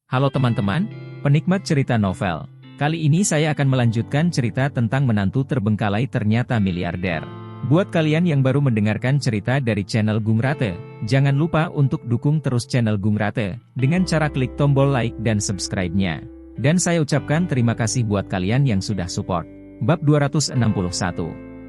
Halo teman-teman, penikmat cerita novel. Kali ini saya akan melanjutkan cerita tentang menantu terbengkalai ternyata miliarder. Buat kalian yang baru mendengarkan cerita dari channel Gung Rate, jangan lupa untuk dukung terus channel Gung Rate dengan cara klik tombol like dan subscribe-nya. Dan saya ucapkan terima kasih buat kalian yang sudah support. Bab 261.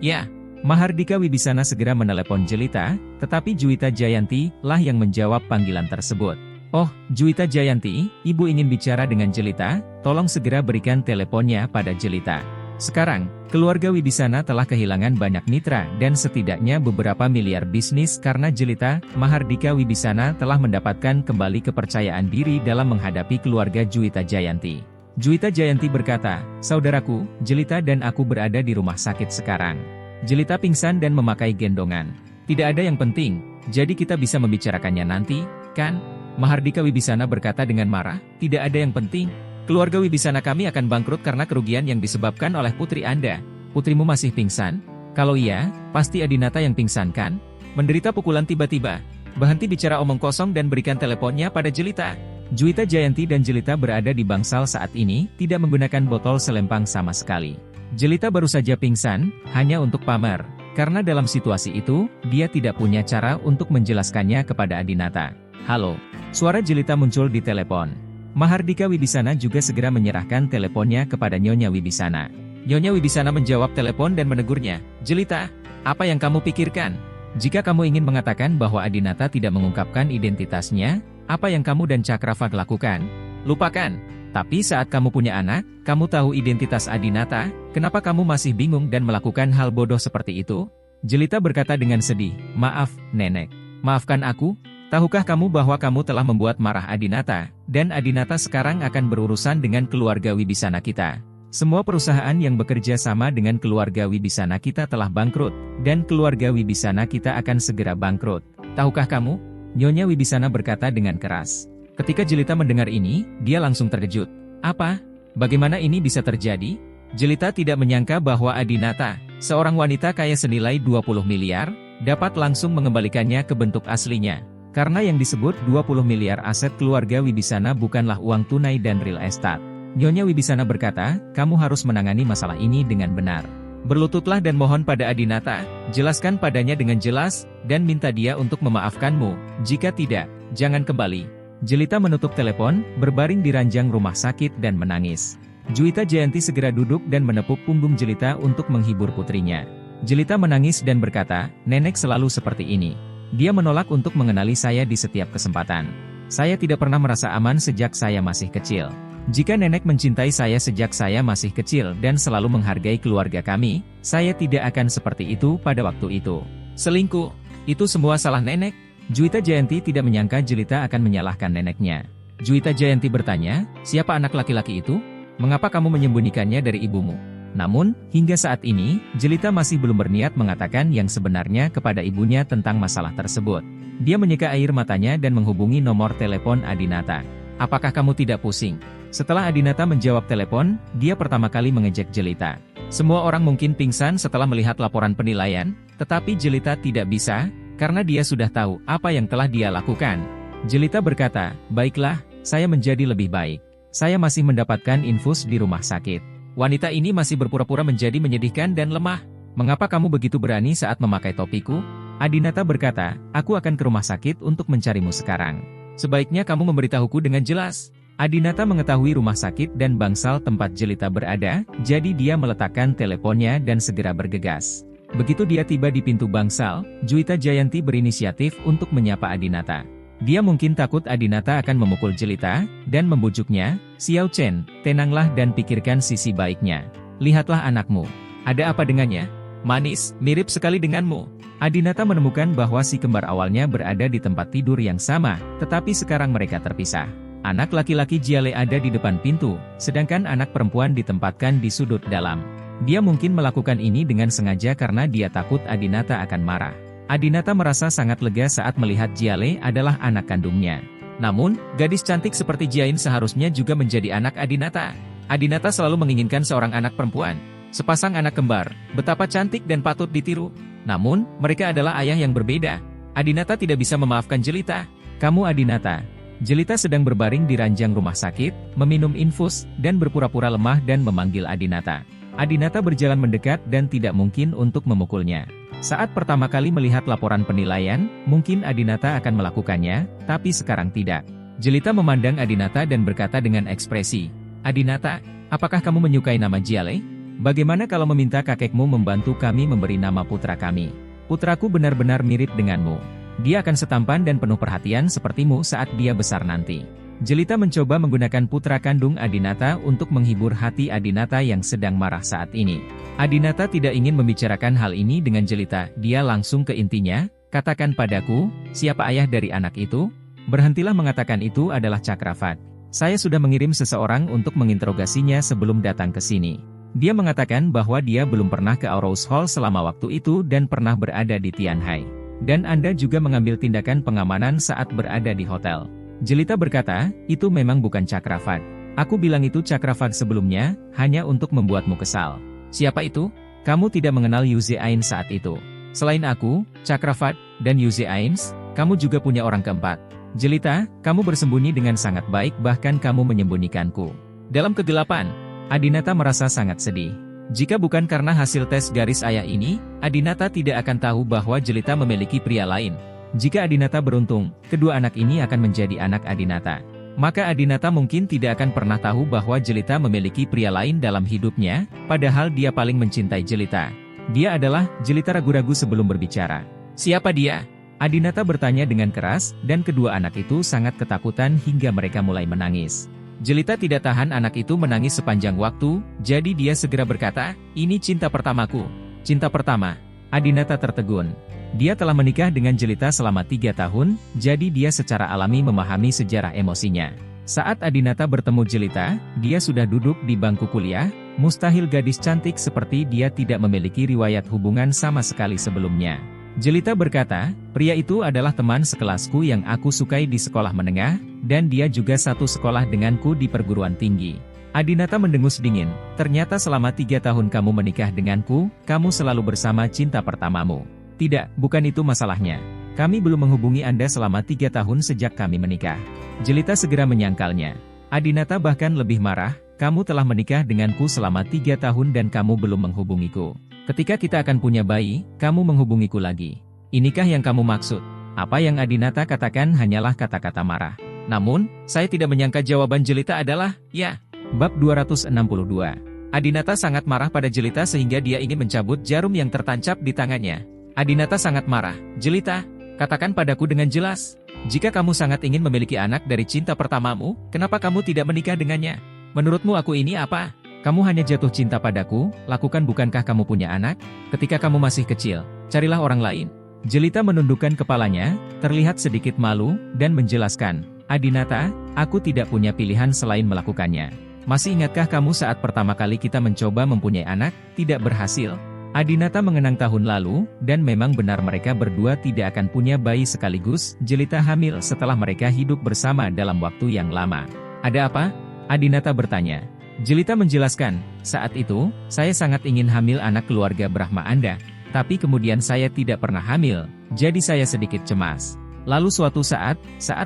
Ya, Mahardika Wibisana segera menelepon Jelita, tetapi Juwita Jayanti lah yang menjawab panggilan tersebut. Oh, Juwita Jayanti, ibu ingin bicara dengan Jelita, tolong segera berikan teleponnya pada Jelita. Sekarang, keluarga Wibisana telah kehilangan banyak mitra dan setidaknya beberapa miliar bisnis karena Jelita. Mahardika Wibisana telah mendapatkan kembali kepercayaan diri dalam menghadapi keluarga Juwita Jayanti. Juwita Jayanti berkata, saudaraku, Jelita dan aku berada di rumah sakit sekarang. Jelita pingsan dan memakai gendongan. Tidak ada yang penting, jadi kita bisa membicarakannya nanti, kan? Mahardika Wibisana berkata dengan marah, tidak ada yang penting. Keluarga Wibisana kami akan bangkrut karena kerugian yang disebabkan oleh putri Anda. Putrimu masih pingsan? Kalau iya, pasti Adinata yang pingsan kan? Menderita pukulan tiba-tiba. Berhenti bicara omong kosong dan berikan teleponnya pada Jelita. Juwita Jayanti dan Jelita berada di bangsal saat ini, tidak menggunakan botol selempang sama sekali. Jelita baru saja pingsan, hanya untuk pamer. Karena dalam situasi itu, dia tidak punya cara untuk menjelaskannya kepada Adinata. Halo. Suara Jelita muncul di telepon. Mahardika Wibisana juga segera menyerahkan teleponnya kepada Nyonya Wibisana. Nyonya Wibisana menjawab telepon dan menegurnya, Jelita, apa yang kamu pikirkan? Jika kamu ingin mengatakan bahwa Adinata tidak mengungkapkan identitasnya, apa yang kamu dan Cakrafat lakukan? Lupakan. Tapi saat kamu punya anak, kamu tahu identitas Adinata, kenapa kamu masih bingung dan melakukan hal bodoh seperti itu? Jelita berkata dengan sedih, maaf, Nenek. Maafkan aku. Tahukah kamu bahwa kamu telah membuat marah Adinata, dan Adinata sekarang akan berurusan dengan keluarga Wibisana kita. Semua perusahaan yang bekerja sama dengan keluarga Wibisana kita telah bangkrut, dan keluarga Wibisana kita akan segera bangkrut. Tahukah kamu? Nyonya Wibisana berkata dengan keras. Ketika Jelita mendengar ini, dia langsung terkejut. Apa? Bagaimana ini bisa terjadi? Jelita tidak menyangka bahwa Adinata, seorang wanita kaya senilai 20 miliar, dapat langsung mengembalikannya ke bentuk aslinya. Karena yang disebut 20 miliar aset keluarga Wibisana bukanlah uang tunai dan real estate. Nyonya Wibisana berkata, kamu harus menangani masalah ini dengan benar. Berlututlah dan mohon pada Adinata, jelaskan padanya dengan jelas, dan minta dia untuk memaafkanmu. Jika tidak, jangan kembali. Jelita menutup telepon, berbaring di ranjang rumah sakit dan menangis. Juwita Jayanti segera duduk dan menepuk punggung Jelita untuk menghibur putrinya. Jelita menangis dan berkata, Nenek selalu seperti ini. Dia menolak untuk mengenali saya di setiap kesempatan. Saya tidak pernah merasa aman sejak saya masih kecil. Jika Nenek mencintai saya sejak saya masih kecil dan selalu menghargai keluarga kami, saya tidak akan seperti itu pada waktu itu. Selingkuh, itu semua salah Nenek. Juwita Jayanti tidak menyangka Jelita akan menyalahkan neneknya. Juwita Jayanti bertanya, siapa anak laki-laki itu? Mengapa kamu menyembunyikannya dari ibumu? Namun, hingga saat ini, Jelita masih belum berniat mengatakan yang sebenarnya kepada ibunya tentang masalah tersebut. Dia menyeka air matanya dan menghubungi nomor telepon Adinata. Apakah kamu tidak pusing? Setelah Adinata menjawab telepon, dia pertama kali mengejek Jelita. Semua orang mungkin pingsan setelah melihat laporan penilaian, tetapi Jelita tidak bisa, karena dia sudah tahu apa yang telah dia lakukan. Jelita berkata, baiklah, saya menjadi lebih baik. Saya masih mendapatkan infus di rumah sakit. Wanita ini masih berpura-pura menjadi menyedihkan dan lemah. Mengapa kamu begitu berani saat memakai topiku? Adinata berkata, aku akan ke rumah sakit untuk mencarimu sekarang. Sebaiknya kamu memberitahuku dengan jelas. Adinata mengetahui rumah sakit dan bangsal tempat Jelita berada, jadi dia meletakkan teleponnya dan segera bergegas. Begitu dia tiba di pintu bangsal, Juwita Jayanti berinisiatif untuk menyapa Adinata. Dia mungkin takut Adinata akan memukul Jelita, dan membujuknya, Xiao Chen, tenanglah dan pikirkan sisi baiknya. Lihatlah anakmu. Ada apa dengannya? Manis, mirip sekali denganmu. Adinata menemukan bahwa si kembar awalnya berada di tempat tidur yang sama, tetapi sekarang mereka terpisah. Anak laki-laki Jiale ada di depan pintu, sedangkan anak perempuan ditempatkan di sudut dalam. Dia mungkin melakukan ini dengan sengaja karena dia takut Adinata akan marah. Adinata merasa sangat lega saat melihat Jiale adalah anak kandungnya. Namun, gadis cantik seperti Jiain seharusnya juga menjadi anak Adinata. Adinata selalu menginginkan seorang anak perempuan. Sepasang anak kembar, betapa cantik dan patut ditiru. Namun, mereka adalah ayah yang berbeda. Adinata tidak bisa memaafkan Jelita. Kamu Adinata. Jelita sedang berbaring di ranjang rumah sakit, meminum infus, dan berpura-pura lemah dan memanggil Adinata. Adinata berjalan mendekat dan tidak mungkin untuk memukulnya. Saat pertama kali melihat laporan penilaian, mungkin Adinata akan melakukannya, tapi sekarang tidak. Jelita memandang Adinata dan berkata dengan ekspresi, "Adinata, apakah kamu menyukai nama Jiale? Bagaimana kalau meminta kakekmu membantu kami memberi nama putra kami? Putraku benar-benar mirip denganmu. Dia akan setampan dan penuh perhatian sepertimu saat dia besar nanti." Jelita mencoba menggunakan putra kandung Adinata untuk menghibur hati Adinata yang sedang marah saat ini. Adinata tidak ingin membicarakan hal ini dengan Jelita, dia langsung ke intinya, "Katakan padaku, siapa ayah dari anak itu?" "Berhentilah mengatakan itu adalah Cakravat. Saya sudah mengirim seseorang untuk menginterogasinya sebelum datang ke sini. Dia mengatakan bahwa dia belum pernah ke Aurous Hall selama waktu itu dan pernah berada di Tianhai. Dan Anda juga mengambil tindakan pengamanan saat berada di hotel." Jelita berkata, "Itu memang bukan Cakravat. Aku bilang itu Cakravat sebelumnya, hanya untuk membuatmu kesal." "Siapa itu?" "Kamu tidak mengenal Yuze Ains saat itu. Selain aku, Cakravat, dan Yuze Ains, kamu juga punya orang keempat. Jelita, kamu bersembunyi dengan sangat baik bahkan kamu menyembunyikanku." Dalam kegelapan, Adinata merasa sangat sedih. Jika bukan karena hasil tes garis ayah ini, Adinata tidak akan tahu bahwa Jelita memiliki pria lain. Jika Adinata beruntung, kedua anak ini akan menjadi anak Adinata. Maka Adinata mungkin tidak akan pernah tahu bahwa Jelita memiliki pria lain dalam hidupnya, padahal dia paling mencintai Jelita. Dia adalah, Jelita ragu-ragu sebelum berbicara. "Siapa dia?" Adinata bertanya dengan keras, dan kedua anak itu sangat ketakutan hingga mereka mulai menangis. Jelita tidak tahan anak itu menangis sepanjang waktu, jadi dia segera berkata, "Ini cinta pertamaku." "Cinta pertama?" Adinata tertegun. Dia telah menikah dengan Jelita selama 3 tahun, jadi dia secara alami memahami sejarah emosinya. Saat Adinata bertemu Jelita, dia sudah duduk di bangku kuliah, mustahil gadis cantik seperti dia tidak memiliki riwayat hubungan sama sekali sebelumnya. Jelita berkata, "Pria itu adalah teman sekelasku yang aku sukai di sekolah menengah, dan dia juga satu sekolah denganku di perguruan tinggi." Adinata mendengus dingin, "Ternyata selama 3 tahun kamu menikah denganku, kamu selalu bersama cinta pertamamu." "Tidak, bukan itu masalahnya. Kami belum menghubungi Anda selama 3 tahun sejak kami menikah." Jelita segera menyangkalnya. Adinata bahkan lebih marah, "Kamu telah menikah denganku selama 3 tahun dan kamu belum menghubungiku. Ketika kita akan punya bayi, kamu menghubungiku lagi. Inikah yang kamu maksud?" Apa yang Adinata katakan hanyalah kata-kata marah. Namun, saya tidak menyangka jawaban Jelita adalah, "Ya." Bab 262. Adinata sangat marah pada Jelita sehingga dia ingin mencabut jarum yang tertancap di tangannya. Adinata sangat marah. "Jelita, katakan padaku dengan jelas. Jika kamu sangat ingin memiliki anak dari cinta pertamamu, kenapa kamu tidak menikah dengannya? Menurutmu aku ini apa? Kamu hanya jatuh cinta padaku, lakukan bukankah kamu punya anak? Ketika kamu masih kecil, carilah orang lain." Jelita menundukkan kepalanya, terlihat sedikit malu, dan menjelaskan, "Adinata, aku tidak punya pilihan selain melakukannya. Masih ingatkah kamu saat pertama kali kita mencoba mempunyai anak, tidak berhasil?" Adinata mengenang tahun lalu, dan memang benar mereka berdua tidak akan punya bayi sekaligus. Jelita hamil setelah mereka hidup bersama dalam waktu yang lama. "Ada apa?" Adinata bertanya. Jelita menjelaskan, "Saat itu, saya sangat ingin hamil anak keluarga Brahma Anda, tapi kemudian saya tidak pernah hamil, jadi saya sedikit cemas. Lalu suatu saat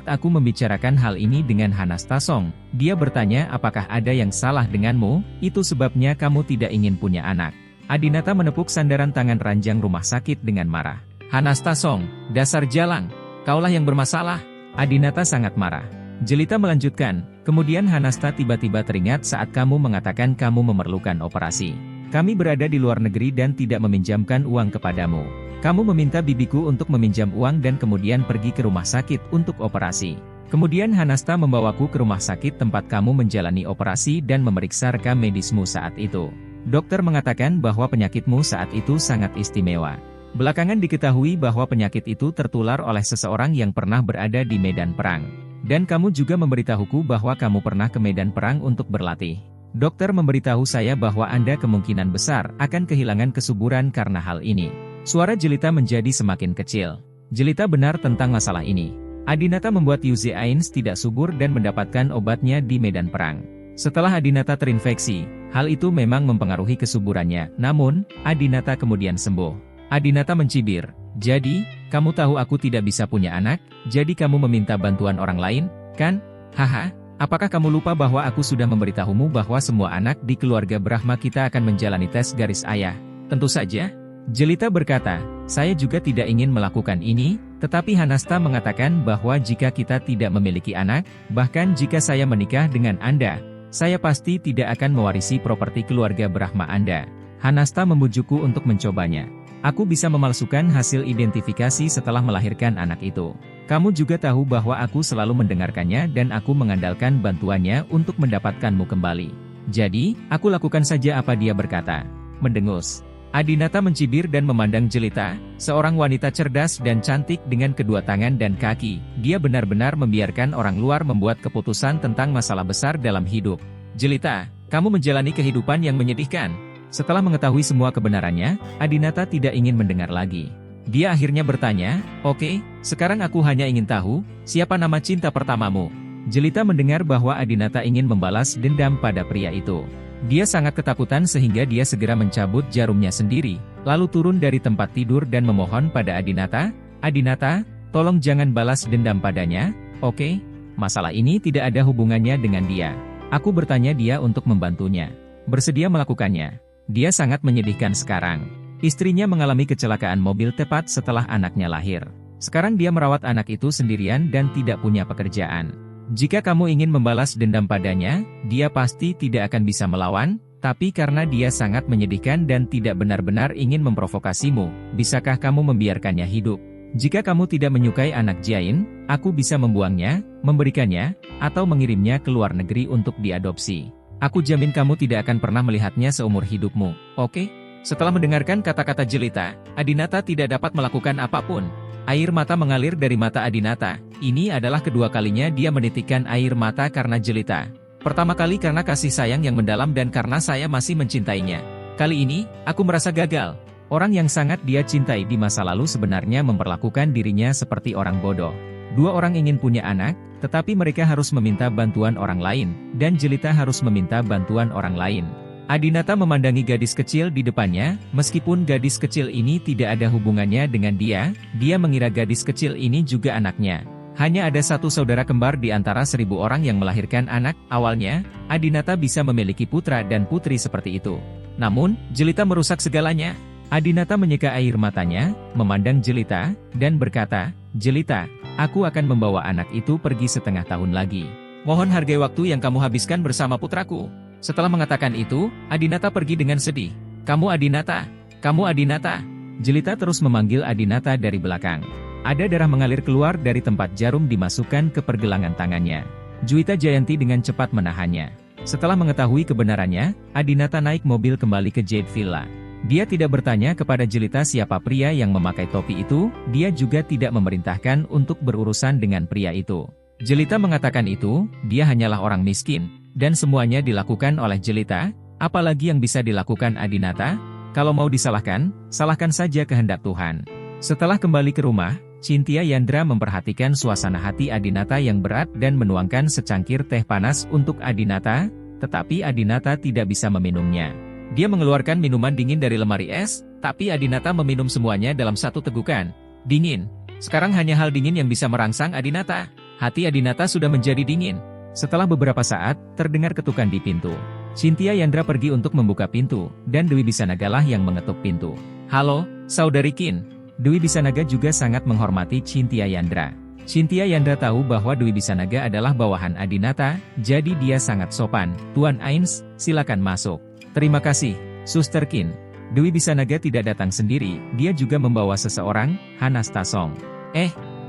aku membicarakan hal ini dengan Hanastasong, dia bertanya apakah ada yang salah denganmu, itu sebabnya kamu tidak ingin punya anak." Adinata menepuk sandaran tangan ranjang rumah sakit dengan marah. "Hanastasong, dasar jalang, kaulah yang bermasalah." Adinata sangat marah. Jelita melanjutkan, "Kemudian Hanasta tiba-tiba teringat saat kamu mengatakan kamu memerlukan operasi. Kami berada di luar negeri dan tidak meminjamkan uang kepadamu. Kamu meminta bibiku untuk meminjam uang dan kemudian pergi ke rumah sakit untuk operasi. Kemudian Hanasta membawaku ke rumah sakit tempat kamu menjalani operasi dan memeriksa rekam medismu saat itu. Dokter mengatakan bahwa penyakitmu saat itu sangat istimewa. Belakangan diketahui bahwa penyakit itu tertular oleh seseorang yang pernah berada di medan perang. Dan kamu juga memberitahuku bahwa kamu pernah ke medan perang untuk berlatih. Dokter memberitahu saya bahwa Anda kemungkinan besar akan kehilangan kesuburan karena hal ini." Suara Jelita menjadi semakin kecil. Jelita benar tentang masalah ini. Adinata membuat Yuze Ains tidak subur dan mendapatkan obatnya di medan perang. Setelah Adinata terinfeksi, hal itu memang mempengaruhi kesuburannya, namun, Adinata kemudian sembuh. Adinata mencibir, "Jadi, kamu tahu aku tidak bisa punya anak, jadi kamu meminta bantuan orang lain?" kan? Haha, apakah kamu lupa bahwa aku sudah memberitahumu bahwa semua anak di keluarga Brahma kita akan menjalani tes garis ayah? Tentu saja. Jelita berkata, saya juga tidak ingin melakukan ini, tetapi Hanasta mengatakan bahwa jika kita tidak memiliki anak, bahkan jika saya menikah dengan Anda, saya pasti tidak akan mewarisi properti keluarga Brahma Anda. Hanasta membujukku untuk mencobanya. Aku bisa memalsukan hasil identifikasi setelah melahirkan anak itu. Kamu juga tahu bahwa aku selalu mendengarkannya dan aku mengandalkan bantuannya untuk mendapatkanmu kembali. Jadi, aku lakukan saja apa dia berkata. Mendengus. Adinata mencibir dan memandang Jelita, seorang wanita cerdas dan cantik dengan kedua tangan dan kaki. Dia benar-benar membiarkan orang luar membuat keputusan tentang masalah besar dalam hidup. Jelita, kamu menjalani kehidupan yang menyedihkan. Setelah mengetahui semua kebenarannya, Adinata tidak ingin mendengar lagi. Dia akhirnya bertanya, oke, sekarang aku hanya ingin tahu, siapa nama cinta pertamamu? Jelita mendengar bahwa Adinata ingin membalas dendam pada pria itu. Dia sangat ketakutan sehingga dia segera mencabut jarumnya sendiri, lalu turun dari tempat tidur dan memohon pada Adinata, Adinata, tolong jangan balas dendam padanya, oke? Masalah ini tidak ada hubungannya dengan dia. Aku bertanya dia untuk membantunya. Bersedia melakukannya. Dia sangat menyedihkan sekarang. Istrinya mengalami kecelakaan mobil tepat setelah anaknya lahir. Sekarang dia merawat anak itu sendirian dan tidak punya pekerjaan. Jika kamu ingin membalas dendam padanya, dia pasti tidak akan bisa melawan, tapi karena dia sangat menyedihkan dan tidak benar-benar ingin memprovokasimu, bisakah kamu membiarkannya hidup? Jika kamu tidak menyukai anak Jain, aku bisa membuangnya, memberikannya, atau mengirimnya ke luar negeri untuk diadopsi. Aku jamin kamu tidak akan pernah melihatnya seumur hidupmu, oke? Setelah mendengarkan kata-kata Jelita, Adinata tidak dapat melakukan apapun. Air mata mengalir dari mata Adinata. Ini adalah kedua kalinya dia menitikkan air mata karena Jelita. Pertama kali karena kasih sayang yang mendalam dan karena saya masih mencintainya. Kali ini, aku merasa gagal. Orang yang sangat dia cintai di masa lalu sebenarnya memperlakukan dirinya seperti orang bodoh. Dua orang ingin punya anak, tetapi mereka harus meminta bantuan orang lain, dan Jelita harus meminta bantuan orang lain. Adinata memandangi gadis kecil di depannya, meskipun gadis kecil ini tidak ada hubungannya dengan dia mengira gadis kecil ini juga anaknya. Hanya ada satu saudara kembar di antara 1000 orang yang melahirkan anak. Awalnya, Adinata bisa memiliki putra dan putri seperti itu. Namun, Jelita merusak segalanya. Adinata menyeka air matanya, memandang Jelita, dan berkata, Jelita, aku akan membawa anak itu pergi setengah tahun lagi. Mohon hargai waktu yang kamu habiskan bersama putraku. Setelah mengatakan itu, Adinata pergi dengan sedih. Kamu Adinata, kamu Adinata. Jelita terus memanggil Adinata dari belakang. Ada darah mengalir keluar dari tempat jarum dimasukkan ke pergelangan tangannya. Juwita Jayanti dengan cepat menahannya. Setelah mengetahui kebenarannya, Adinata naik mobil kembali ke Jade Villa. Dia tidak bertanya kepada Jelita siapa pria yang memakai topi itu, dia juga tidak memerintahkan untuk berurusan dengan pria itu. Jelita mengatakan itu, dia hanyalah orang miskin, dan semuanya dilakukan oleh Jelita, apalagi yang bisa dilakukan Adinata? Kalau mau disalahkan, salahkan saja kehendak Tuhan. Setelah kembali ke rumah, Cynthia Yandra memperhatikan suasana hati Adinata yang berat dan menuangkan secangkir teh panas untuk Adinata, tetapi Adinata tidak bisa meminumnya. Dia mengeluarkan minuman dingin dari lemari es, tapi Adinata meminum semuanya dalam satu tegukan. Dingin. Sekarang hanya hal dingin yang bisa merangsang Adinata. Hati Adinata sudah menjadi dingin. Setelah beberapa saat, terdengar ketukan di pintu. Cynthia Yandra pergi untuk membuka pintu, dan Dewi Bisanagalah yang mengetuk pintu. Halo, Saudari Kin. Dewi Bisanaga juga sangat menghormati Cynthia Yandra. Cynthia Yandra tahu bahwa Dewi Bisanaga adalah bawahan Adinata, jadi dia sangat sopan. Tuan Ains, silakan masuk. Terima kasih, Suster Kin. Dewi Bisanaga tidak datang sendiri, dia juga membawa seseorang, Hanasta Song.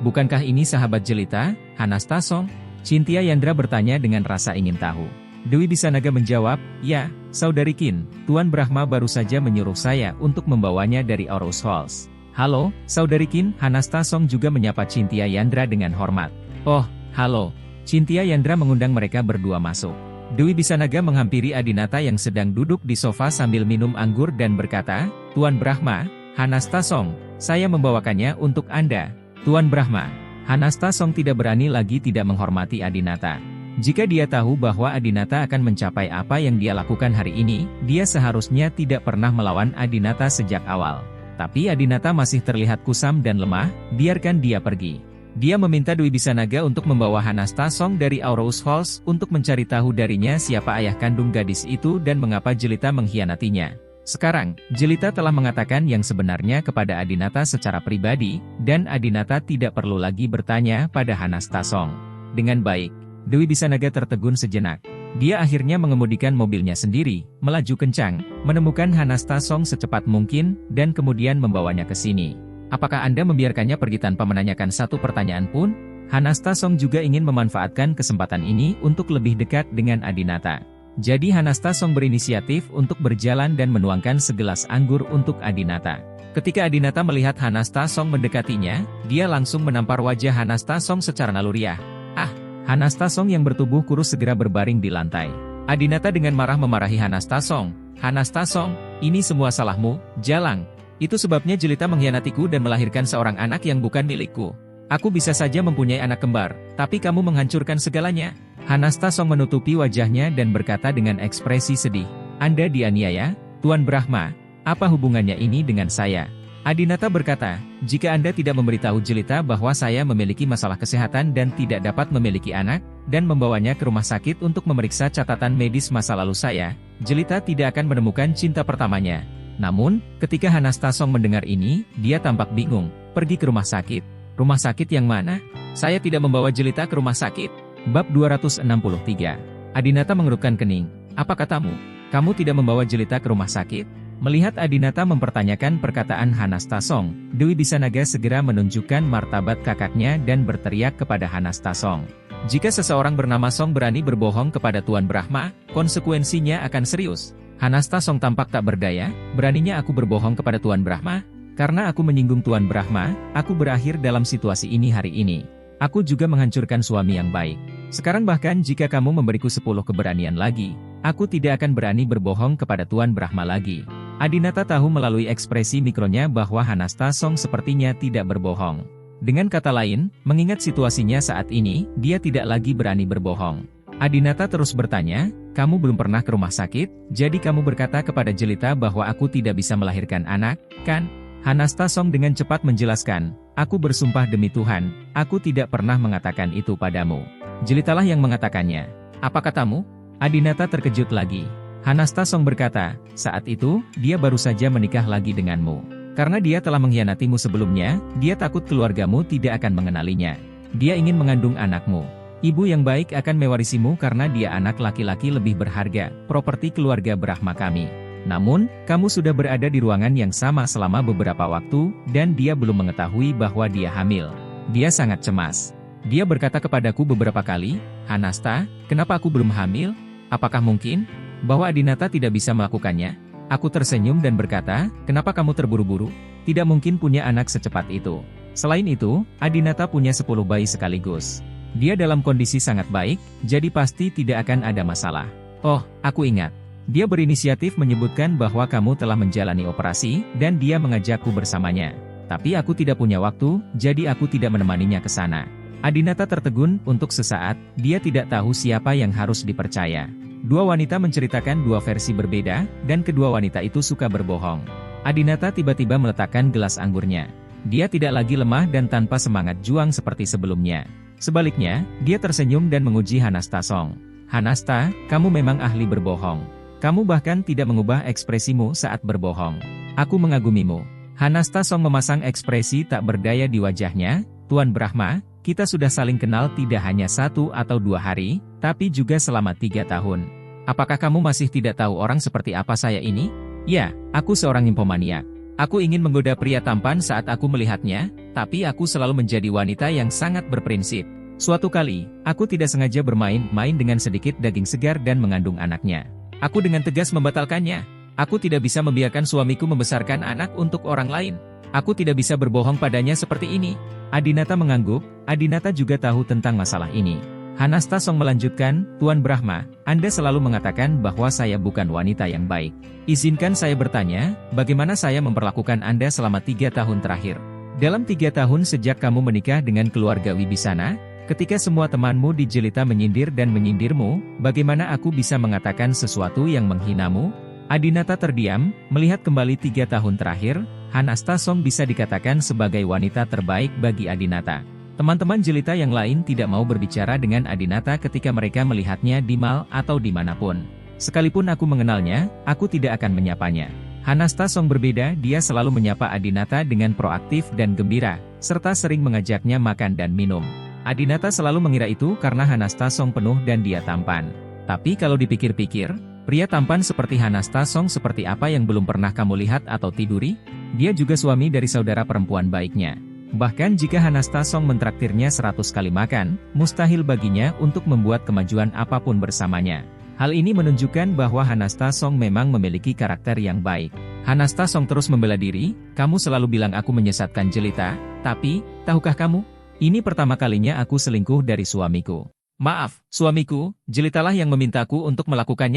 Bukankah ini sahabat Jelita, Hanasta Song? Cynthia Yandra bertanya dengan rasa ingin tahu. Dewi Bisanaga menjawab, ya, Saudari Kin, Tuan Brahma baru saja menyuruh saya untuk membawanya dari Aurus Halls. Halo, Saudari Kin, Hanasta Song juga menyapa Cynthia Yandra dengan hormat. Oh, halo. Cynthia Yandra mengundang mereka berdua masuk. Dewi Bisanaga menghampiri Adinata yang sedang duduk di sofa sambil minum anggur dan berkata, Tuan Brahma, Hanasta Song, saya membawakannya untuk Anda. Tuan Brahma. Hanasta Song tidak berani lagi tidak menghormati Adinata. Jika dia tahu bahwa Adinata akan mencapai apa yang dia lakukan hari ini, dia seharusnya tidak pernah melawan Adinata sejak awal. Tapi Adinata masih terlihat kusam dan lemah, biarkan dia pergi. Dia meminta Dwi Bisanaga untuk membawa Hanasta Song dari Aurous Halls untuk mencari tahu darinya siapa ayah kandung gadis itu dan mengapa Jelita mengkhianatinya. Sekarang, Jelita telah mengatakan yang sebenarnya kepada Adinata secara pribadi, dan Adinata tidak perlu lagi bertanya pada Hanasta Song. Dengan baik, Dwi Bisanaga tertegun sejenak. Dia akhirnya mengemudikan mobilnya sendiri, melaju kencang, menemukan Hanasta Song secepat mungkin, dan kemudian membawanya ke sini. Apakah Anda membiarkannya pergi tanpa menanyakan satu pertanyaan pun? Hanasta Song juga ingin memanfaatkan kesempatan ini untuk lebih dekat dengan Adinata. Jadi Hanasta Song berinisiatif untuk berjalan dan menuangkan segelas anggur untuk Adinata. Ketika Adinata melihat Hanasta Song mendekatinya, dia langsung menampar wajah Hanasta Song secara naluriah. Hanasta Song yang bertubuh kurus segera berbaring di lantai. Adinata dengan marah memarahi Hanasta Song. Hanasta Song, ini semua salahmu, Jalang. Itu sebabnya Jelita mengkhianatiku dan melahirkan seorang anak yang bukan milikku. Aku bisa saja mempunyai anak kembar, tapi kamu menghancurkan segalanya. Hanasta Song menutupi wajahnya dan berkata dengan ekspresi sedih. Anda dianiaya, Tuan Brahma. Apa hubungannya ini dengan saya? Adinata berkata, jika Anda tidak memberitahu Jelita bahwa saya memiliki masalah kesehatan dan tidak dapat memiliki anak, dan membawanya ke rumah sakit untuk memeriksa catatan medis masa lalu saya, Jelita tidak akan menemukan cinta pertamanya. Namun, ketika Hanasta Song mendengar ini, dia tampak bingung. Pergi ke rumah sakit. Rumah sakit yang mana? Saya tidak membawa Jelita ke rumah sakit. Bab 263. Adinata mengerutkan kening. Apa katamu? Kamu tidak membawa Jelita ke rumah sakit? Melihat Adinata mempertanyakan perkataan Hanasta Song, Dwi Bisanaga segera menunjukkan martabat kakaknya dan berteriak kepada Hanasta Song. Jika seseorang bernama Song berani berbohong kepada Tuan Brahma, konsekuensinya akan serius. Hanasta Song tampak tak berdaya. Beraninya aku berbohong kepada Tuan Brahma? Karena aku menyinggung Tuan Brahma, aku berakhir dalam situasi ini hari ini. Aku juga menghancurkan suami yang baik. Sekarang bahkan jika kamu memberiku 10 keberanian lagi, aku tidak akan berani berbohong kepada Tuan Brahma lagi. Adinata tahu melalui ekspresi mikronya bahwa Hanasta Song sepertinya tidak berbohong. Dengan kata lain, mengingat situasinya saat ini, dia tidak lagi berani berbohong. Adinata terus bertanya, kamu belum pernah ke rumah sakit, jadi kamu berkata kepada Jelita bahwa aku tidak bisa melahirkan anak, kan? Hanasta Song dengan cepat menjelaskan, aku bersumpah demi Tuhan, aku tidak pernah mengatakan itu padamu. Jelitalah yang mengatakannya. Apa katamu? Adinata terkejut lagi. Hanasta Song berkata, saat itu, dia baru saja menikah lagi denganmu. Karena dia telah mengkhianatimu sebelumnya, dia takut keluargamu tidak akan mengenalinya. Dia ingin mengandung anakmu. Ibu yang baik akan mewarisimu karena dia anak laki-laki lebih berharga, properti keluarga Brahma kami. Namun, kamu sudah berada di ruangan yang sama selama beberapa waktu, dan dia belum mengetahui bahwa dia hamil. Dia sangat cemas. Dia berkata kepadaku beberapa kali, Hanasta, kenapa aku belum hamil? Apakah mungkin bahwa Adinata tidak bisa melakukannya? Aku tersenyum dan berkata, kenapa kamu terburu-buru? Tidak mungkin punya anak secepat itu. Selain itu, Adinata punya 10 bayi sekaligus. Dia dalam kondisi sangat baik, jadi pasti tidak akan ada masalah. Oh, aku ingat. Dia berinisiatif menyebutkan bahwa kamu telah menjalani operasi, dan dia mengajakku bersamanya. Tapi aku tidak punya waktu, jadi aku tidak menemaninya ke sana. Adinata tertegun untuk sesaat, dia tidak tahu siapa yang harus dipercaya. Dua wanita menceritakan dua versi berbeda, dan kedua wanita itu suka berbohong. Adinata tiba-tiba meletakkan gelas anggurnya. Dia tidak lagi lemah dan tanpa semangat juang seperti sebelumnya. Sebaliknya, dia tersenyum dan menguji Hanasta Song. Hanasta, kamu memang ahli berbohong. Kamu bahkan tidak mengubah ekspresimu saat berbohong. Aku mengagumimu. Hanasta Song memasang ekspresi tak berdaya di wajahnya. Tuan Brahma, kita sudah saling kenal tidak hanya 1 atau 2 hari, tapi juga selama 3 tahun. Apakah kamu masih tidak tahu orang seperti apa saya ini? Ya, aku seorang impomaniak. Aku ingin menggoda pria tampan saat aku melihatnya, tapi aku selalu menjadi wanita yang sangat berprinsip. Suatu kali, aku tidak sengaja bermain-main dengan sedikit daging segar dan mengandung anaknya. Aku dengan tegas membatalkannya. Aku tidak bisa membiarkan suamiku membesarkan anak untuk orang lain. Aku tidak bisa berbohong padanya seperti ini. Adinata mengangguk. Adinata juga tahu tentang masalah ini. Hanasta Song melanjutkan, Tuan Brahma, Anda selalu mengatakan bahwa saya bukan wanita yang baik. Izinkan saya bertanya, bagaimana saya memperlakukan Anda selama 3 tahun terakhir? Dalam 3 tahun sejak kamu menikah dengan keluarga Wibisana, ketika semua temanmu di Jelita menyindir dan menyindirmu, bagaimana aku bisa mengatakan sesuatu yang menghinamu? Adinata terdiam, melihat kembali 3 tahun terakhir, Hanasta Song bisa dikatakan sebagai wanita terbaik bagi Adinata. Teman-teman jelita yang lain tidak mau berbicara dengan Adinata ketika mereka melihatnya di mall atau dimanapun. Sekalipun aku mengenalnya, aku tidak akan menyapanya. Hanasta Song berbeda, dia selalu menyapa Adinata dengan proaktif dan gembira, serta sering mengajaknya makan dan minum. Adinata selalu mengira itu karena Hanasta Song penuh dan dia tampan. Tapi kalau dipikir-pikir, pria tampan seperti Hanasta Song seperti apa yang belum pernah kamu lihat atau tiduri? Dia juga suami dari saudara perempuan baiknya. Bahkan jika Hanasta Song mentraktirnya 100 kali makan, mustahil baginya untuk membuat kemajuan apapun bersamanya. Hal ini menunjukkan bahwa Hanasta Song memang memiliki karakter yang baik. Hanasta Song terus membela diri, kamu selalu bilang aku menyesatkan jelita, tapi, tahukah kamu? Ini pertama kalinya aku selingkuh dari suamiku. Maaf, suamiku, jelitalah yang memintaku untuk melakukan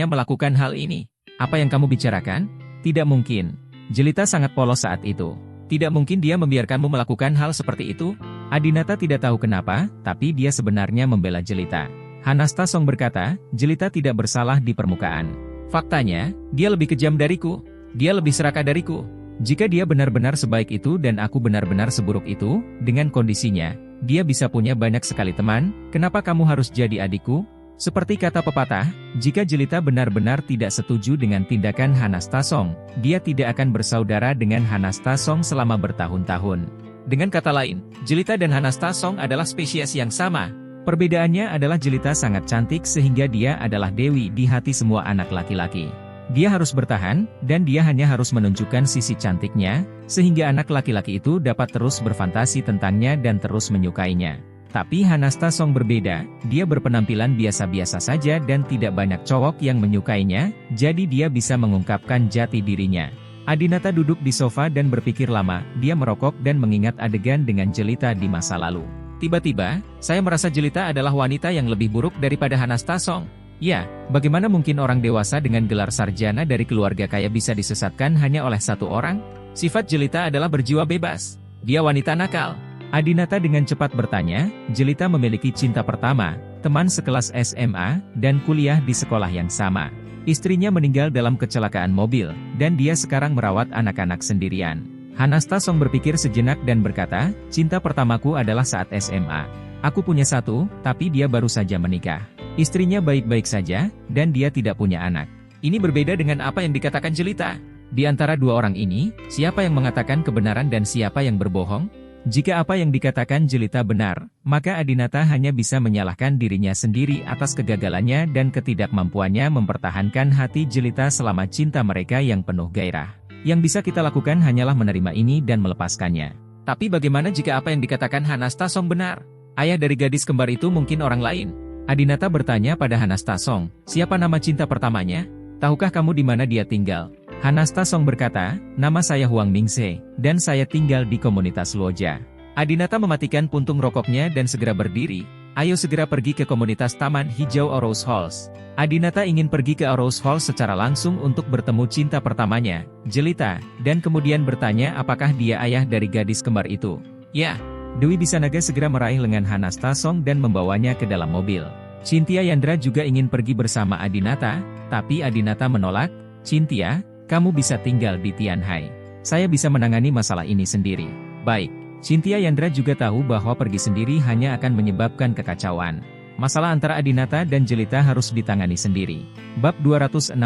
hal ini. Apa yang kamu bicarakan? Tidak mungkin. Jelita sangat polos saat itu. Tidak mungkin dia membiarkanmu melakukan hal seperti itu. Adinata tidak tahu kenapa, tapi dia sebenarnya membela jelita. Hanasta Song berkata, jelita tidak bersalah di permukaan. Faktanya, dia lebih kejam dariku. Dia lebih serakah dariku. Jika dia benar-benar sebaik itu dan aku benar-benar seburuk itu, dengan kondisinya, dia bisa punya banyak sekali teman, kenapa kamu harus jadi adikku? Seperti kata pepatah, jika jelita benar-benar tidak setuju dengan tindakan Hanasta Song, dia tidak akan bersaudara dengan Hanasta Song selama bertahun-tahun. Dengan kata lain, jelita dan Hanasta Song adalah spesies yang sama. Perbedaannya adalah jelita sangat cantik sehingga dia adalah dewi di hati semua anak laki-laki. Dia harus bertahan, dan dia hanya harus menunjukkan sisi cantiknya, sehingga anak laki-laki itu dapat terus berfantasi tentangnya dan terus menyukainya. Tapi Hanasta Song berbeda, dia berpenampilan biasa-biasa saja dan tidak banyak cowok yang menyukainya, jadi dia bisa mengungkapkan jati dirinya. Adinata duduk di sofa dan berpikir lama, dia merokok dan mengingat adegan dengan jelita di masa lalu. Tiba-tiba, saya merasa jelita adalah wanita yang lebih buruk daripada Hanasta Song. Ya, bagaimana mungkin orang dewasa dengan gelar sarjana dari keluarga kaya bisa disesatkan hanya oleh satu orang? Sifat jelita adalah berjiwa bebas. Dia wanita nakal. Adinata dengan cepat bertanya, jelita memiliki cinta pertama, teman sekelas SMA, dan kuliah di sekolah yang sama. Istrinya meninggal dalam kecelakaan mobil, dan dia sekarang merawat anak-anak sendirian. Hanasta Song berpikir sejenak dan berkata, cinta pertamaku adalah saat SMA. Aku punya satu, tapi dia baru saja menikah. Istrinya baik-baik saja, dan dia tidak punya anak. Ini berbeda dengan apa yang dikatakan jelita. Di antara dua orang ini, siapa yang mengatakan kebenaran dan siapa yang berbohong? Jika apa yang dikatakan jelita benar, maka Adinata hanya bisa menyalahkan dirinya sendiri atas kegagalannya dan ketidakmampuannya mempertahankan hati jelita selama cinta mereka yang penuh gairah. Yang bisa kita lakukan hanyalah menerima ini dan melepaskannya. Tapi bagaimana jika apa yang dikatakan Hanasta Song benar? Ayah dari gadis kembar itu mungkin orang lain. Adinata bertanya pada Hanasta Song, siapa nama cinta pertamanya? Tahukah kamu di mana dia tinggal? Hanasta Song berkata, nama saya Huang Mingse, dan saya tinggal di komunitas Luoja. Adinata mematikan puntung rokoknya dan segera berdiri, ayo segera pergi ke komunitas Taman Hijau Rose Halls. Adinata ingin pergi ke Rose Halls secara langsung untuk bertemu cinta pertamanya, jelita, dan kemudian bertanya apakah dia ayah dari gadis kembar itu. Ya, Dewi Bisanaga segera meraih lengan Hanasta Song dan membawanya ke dalam mobil. Cynthia Yandra juga ingin pergi bersama Adinata, tapi Adinata menolak, Cynthia, kamu bisa tinggal di Tianhai. Saya bisa menangani masalah ini sendiri. Baik, Cynthia Yandra juga tahu bahwa pergi sendiri hanya akan menyebabkan kekacauan. Masalah antara Adinata dan jelita harus ditangani sendiri. Bab 264.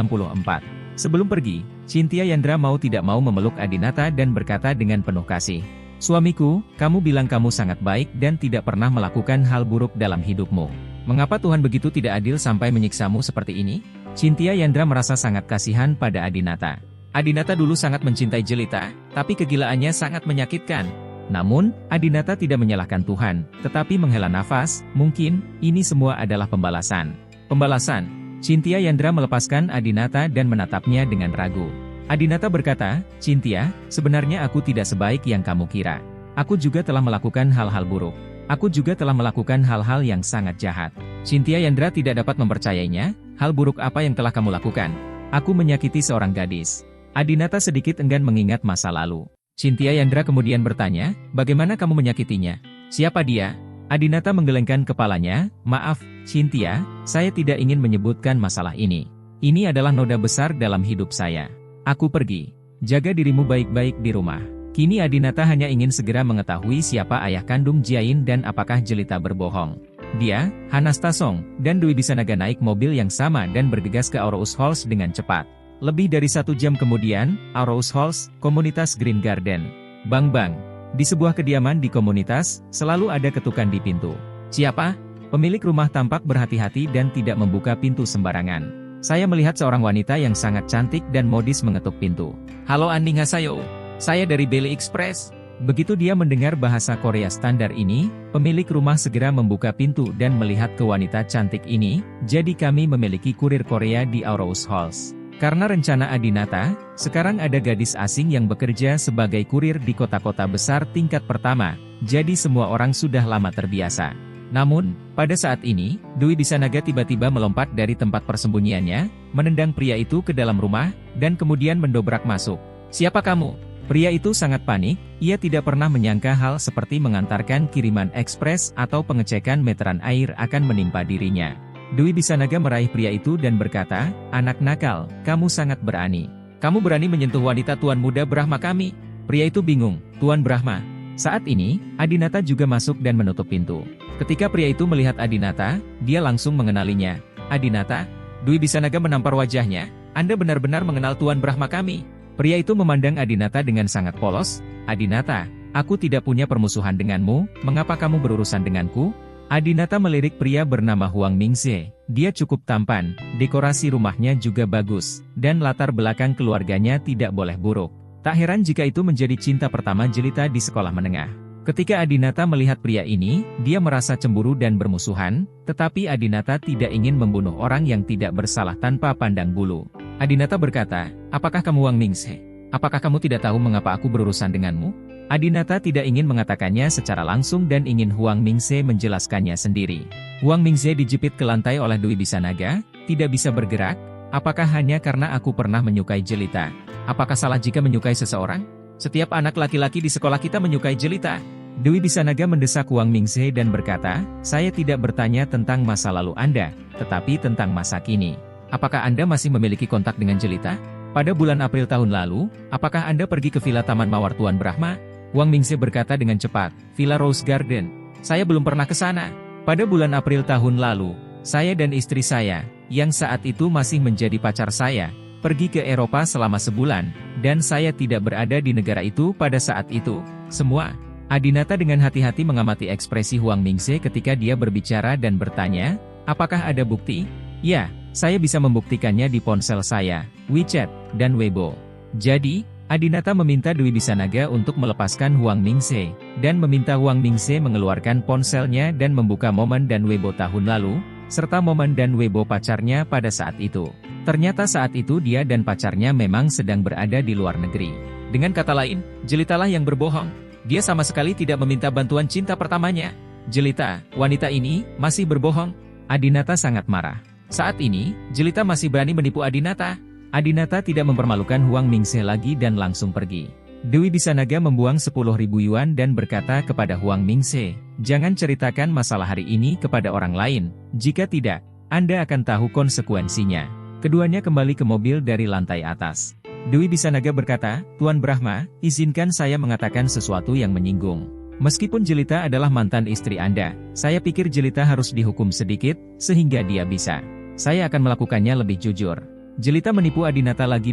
Sebelum pergi, Cynthia Yandra mau tidak mau memeluk Adinata dan berkata dengan penuh kasih. Suamiku, kamu bilang kamu sangat baik dan tidak pernah melakukan hal buruk dalam hidupmu. Mengapa Tuhan begitu tidak adil sampai menyiksamu seperti ini? Cynthia Yandra merasa sangat kasihan pada Adinata. Adinata dulu sangat mencintai jelita, tapi kegilaannya sangat menyakitkan. Namun, Adinata tidak menyalahkan Tuhan, tetapi menghela nafas, mungkin, ini semua adalah pembalasan. Pembalasan. Cynthia Yandra melepaskan Adinata dan menatapnya dengan ragu. Adinata berkata, Cynthia, sebenarnya aku tidak sebaik yang kamu kira. Aku juga telah melakukan hal-hal buruk. Aku juga telah melakukan hal-hal yang sangat jahat. Cynthia Yandra tidak dapat mempercayainya. Hal buruk apa yang telah kamu lakukan? Aku menyakiti seorang gadis. Adinata sedikit enggan mengingat masa lalu. Cynthia Yandra kemudian bertanya, bagaimana kamu menyakitinya? Siapa dia? Adinata menggelengkan kepalanya, maaf, Cynthia, saya tidak ingin menyebutkan masalah ini. Ini adalah noda besar dalam hidup saya. Aku pergi. Jaga dirimu baik-baik di rumah. Kini Adinata hanya ingin segera mengetahui siapa ayah kandung Jiayin dan apakah Jelita berbohong. Dia, Hanastasong, dan Dwi Bisanaga naik mobil yang sama dan bergegas ke Aurous Halls dengan cepat. Lebih dari 1 jam kemudian, Aurous Halls, komunitas Green Garden. Bang-bang. Di sebuah kediaman di komunitas, selalu ada ketukan di pintu. Siapa? Pemilik rumah tampak berhati-hati dan tidak membuka pintu sembarangan. Saya melihat seorang wanita yang sangat cantik dan modis mengetuk pintu. Halo annyeonghaseyo. Saya dari Beli Express. Begitu dia mendengar bahasa Korea standar ini, pemilik rumah segera membuka pintu dan melihat ke wanita cantik ini. Jadi kami memiliki kurir Korea di Aurous Halls. Karena rencana Adinata, sekarang ada gadis asing yang bekerja sebagai kurir di kota-kota besar tingkat pertama. Jadi semua orang sudah lama terbiasa. Namun, pada saat ini, Dwi Bisanaga tiba-tiba melompat dari tempat persembunyiannya, menendang pria itu ke dalam rumah, dan kemudian mendobrak masuk. Siapa kamu? Pria itu sangat panik, ia tidak pernah menyangka hal seperti mengantarkan kiriman ekspres atau pengecekan meteran air akan menimpa dirinya. Dwi Bisanaga meraih pria itu dan berkata, "Anak nakal, kamu sangat berani. Kamu berani menyentuh wanita Tuan Muda Brahma kami." Pria itu bingung, "Tuan Brahma?" Saat ini, Adinata juga masuk dan menutup pintu. Ketika pria itu melihat Adinata, dia langsung mengenalinya. "Adinata?" Dwi Bisanaga menampar wajahnya, "Anda benar-benar mengenal Tuan Brahma kami." Pria itu memandang Adinata dengan sangat polos. "Adinata, aku tidak punya permusuhan denganmu, mengapa kamu berurusan denganku?" Adinata melirik pria bernama Huang Mingze. Dia cukup tampan, dekorasi rumahnya juga bagus, dan latar belakang keluarganya tidak boleh buruk. Tak heran jika itu menjadi cinta pertama Jelita di sekolah menengah. Ketika Adinata melihat pria ini, dia merasa cemburu dan bermusuhan, tetapi Adinata tidak ingin membunuh orang yang tidak bersalah tanpa pandang bulu. Adinata berkata, "Apakah kamu Wang Mingze? Apakah kamu tidak tahu mengapa aku berurusan denganmu?" Adinata tidak ingin mengatakannya secara langsung dan ingin Huang Mingze menjelaskannya sendiri. Huang Mingze dijepit ke lantai oleh Dwi Bisanaga, tidak bisa bergerak. "Apakah hanya karena aku pernah menyukai Jelita? Apakah salah jika menyukai seseorang? Setiap anak laki-laki di sekolah kita menyukai Jelita." Dwi Bisanaga mendesak Huang Mingze dan berkata, "Saya tidak bertanya tentang masa lalu Anda, tetapi tentang masa kini. Apakah Anda masih memiliki kontak dengan Jelita? Pada bulan April tahun lalu, apakah Anda pergi ke Villa Taman Mawar Tuan Brahma?" Huang Mingze berkata dengan cepat, "Villa Rose Garden. Saya belum pernah ke sana. Pada bulan April tahun lalu, saya dan istri saya, yang saat itu masih menjadi pacar saya, pergi ke Eropa selama sebulan, dan saya tidak berada di negara itu pada saat itu. Semua." Adinata dengan hati-hati mengamati ekspresi Huang Mingze ketika dia berbicara dan bertanya, "Apakah ada bukti?" "Ya, saya bisa membuktikannya di ponsel saya, WeChat, dan Weibo." Jadi, Adinata meminta Dwi Bisanaga untuk melepaskan Huang Mingze, dan meminta Huang Mingze mengeluarkan ponselnya dan membuka momen dan Weibo tahun lalu, serta momen dan Weibo pacarnya pada saat itu. Ternyata saat itu dia dan pacarnya memang sedang berada di luar negeri. Dengan kata lain, Jelitalah yang berbohong. Dia sama sekali tidak meminta bantuan cinta pertamanya. Jelita, wanita ini, masih berbohong. Adinata sangat marah. Saat ini, Jelita masih berani menipu Adinata. Adinata tidak mempermalukan Huang Mingze lagi dan langsung pergi. Dwi Bisanaga membuang 10.000 yuan dan berkata kepada Huang Mingze, "Jangan ceritakan masalah hari ini kepada orang lain, jika tidak, Anda akan tahu konsekuensinya." Keduanya kembali ke mobil dari lantai atas. Dwi Bisanaga berkata, "Tuan Brahma, izinkan saya mengatakan sesuatu yang menyinggung. Meskipun Jelita adalah mantan istri Anda, saya pikir Jelita harus dihukum sedikit, sehingga dia bisa. Saya akan melakukannya lebih jujur." Jelita menipu Adinata lagi,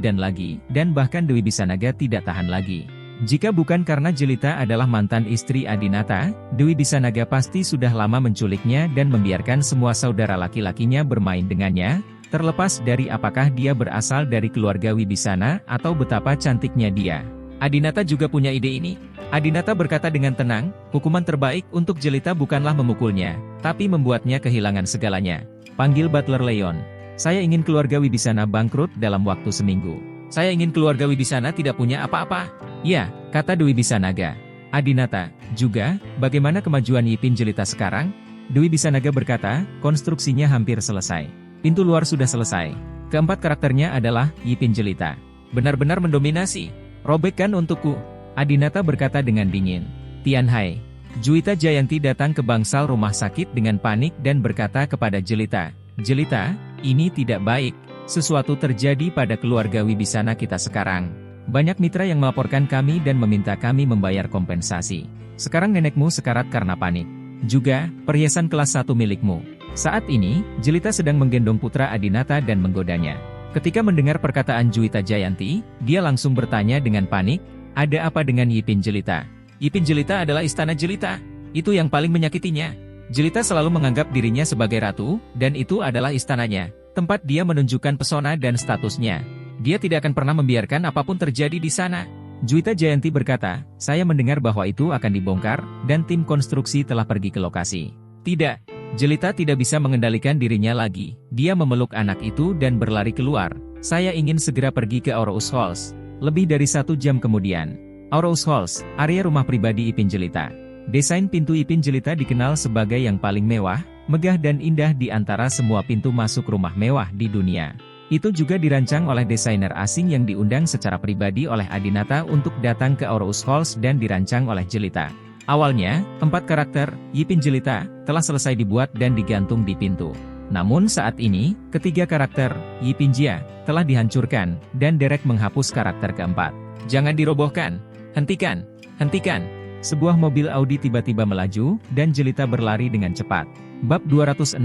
dan bahkan Dwi Bisanaga tidak tahan lagi. Jika bukan karena Jelita adalah mantan istri Adinata, Dwi Bisanaga pasti sudah lama menculiknya dan membiarkan semua saudara laki-lakinya bermain dengannya, terlepas dari apakah dia berasal dari keluarga Wibisana atau betapa cantiknya dia. Adinata juga punya ide ini. Adinata berkata dengan tenang, "Hukuman terbaik untuk Jelita bukanlah memukulnya, tapi membuatnya kehilangan segalanya. Panggil Butler Leon. Saya ingin keluarga Wibisana bangkrut dalam waktu seminggu. Saya ingin keluarga Wibisana tidak punya apa-apa." "Ya," kata Dwi Bisanaga. Adinata, juga, bagaimana kemajuan Yipin Jelita sekarang? Dwi Bisanaga berkata, "Konstruksinya hampir selesai. Pintu luar sudah selesai. Keempat karakternya adalah Yipin Jelita. Benar-benar mendominasi. Robekkan untukku." Adinata berkata dengan dingin. "Tianhai." Juwita Jayanti datang ke bangsal rumah sakit dengan panik dan berkata kepada Jelita, "Jelita, ini tidak baik. Sesuatu terjadi pada keluarga Wibisana kita sekarang." Banyak mitra yang melaporkan kami dan meminta kami membayar kompensasi. Sekarang nenekmu sekarat karena panik. Juga, perhiasan kelas 1 milikmu. Saat ini, Jelita sedang menggendong putra Adinata dan menggodanya. Ketika mendengar perkataan Juwita Jayanti, dia langsung bertanya dengan panik, ada apa dengan Yipin Jelita? Yipin Jelita adalah istana Jelita. Itu yang paling menyakitinya. Jelita selalu menganggap dirinya sebagai ratu, dan itu adalah istananya, tempat dia menunjukkan pesona dan statusnya. Dia tidak akan pernah membiarkan apapun terjadi di sana. Juwita Jayanti berkata, saya mendengar bahwa itu akan dibongkar, dan tim konstruksi telah pergi ke lokasi. Tidak, Jelita tidak bisa mengendalikan dirinya lagi. Dia memeluk anak itu dan berlari keluar. Saya ingin segera pergi ke Aurous Halls. Lebih dari 1 jam kemudian. Aurous Halls, area rumah pribadi Ipin Jelita. Desain pintu Ipin Jelita dikenal sebagai yang paling mewah, megah dan indah di antara semua pintu masuk rumah mewah di dunia. Itu juga dirancang oleh desainer asing yang diundang secara pribadi oleh Adinata untuk datang ke Aurous Halls dan dirancang oleh Jelita. Awalnya, 4 karakter, Yipin Jelita, telah selesai dibuat dan digantung di pintu. Namun saat ini, ketiga karakter, Yipin Jia, telah dihancurkan, dan Derek menghapus karakter keempat. Jangan dirobohkan. Hentikan. Hentikan. Sebuah mobil Audi tiba-tiba melaju, dan Jelita berlari dengan cepat. Bab 265.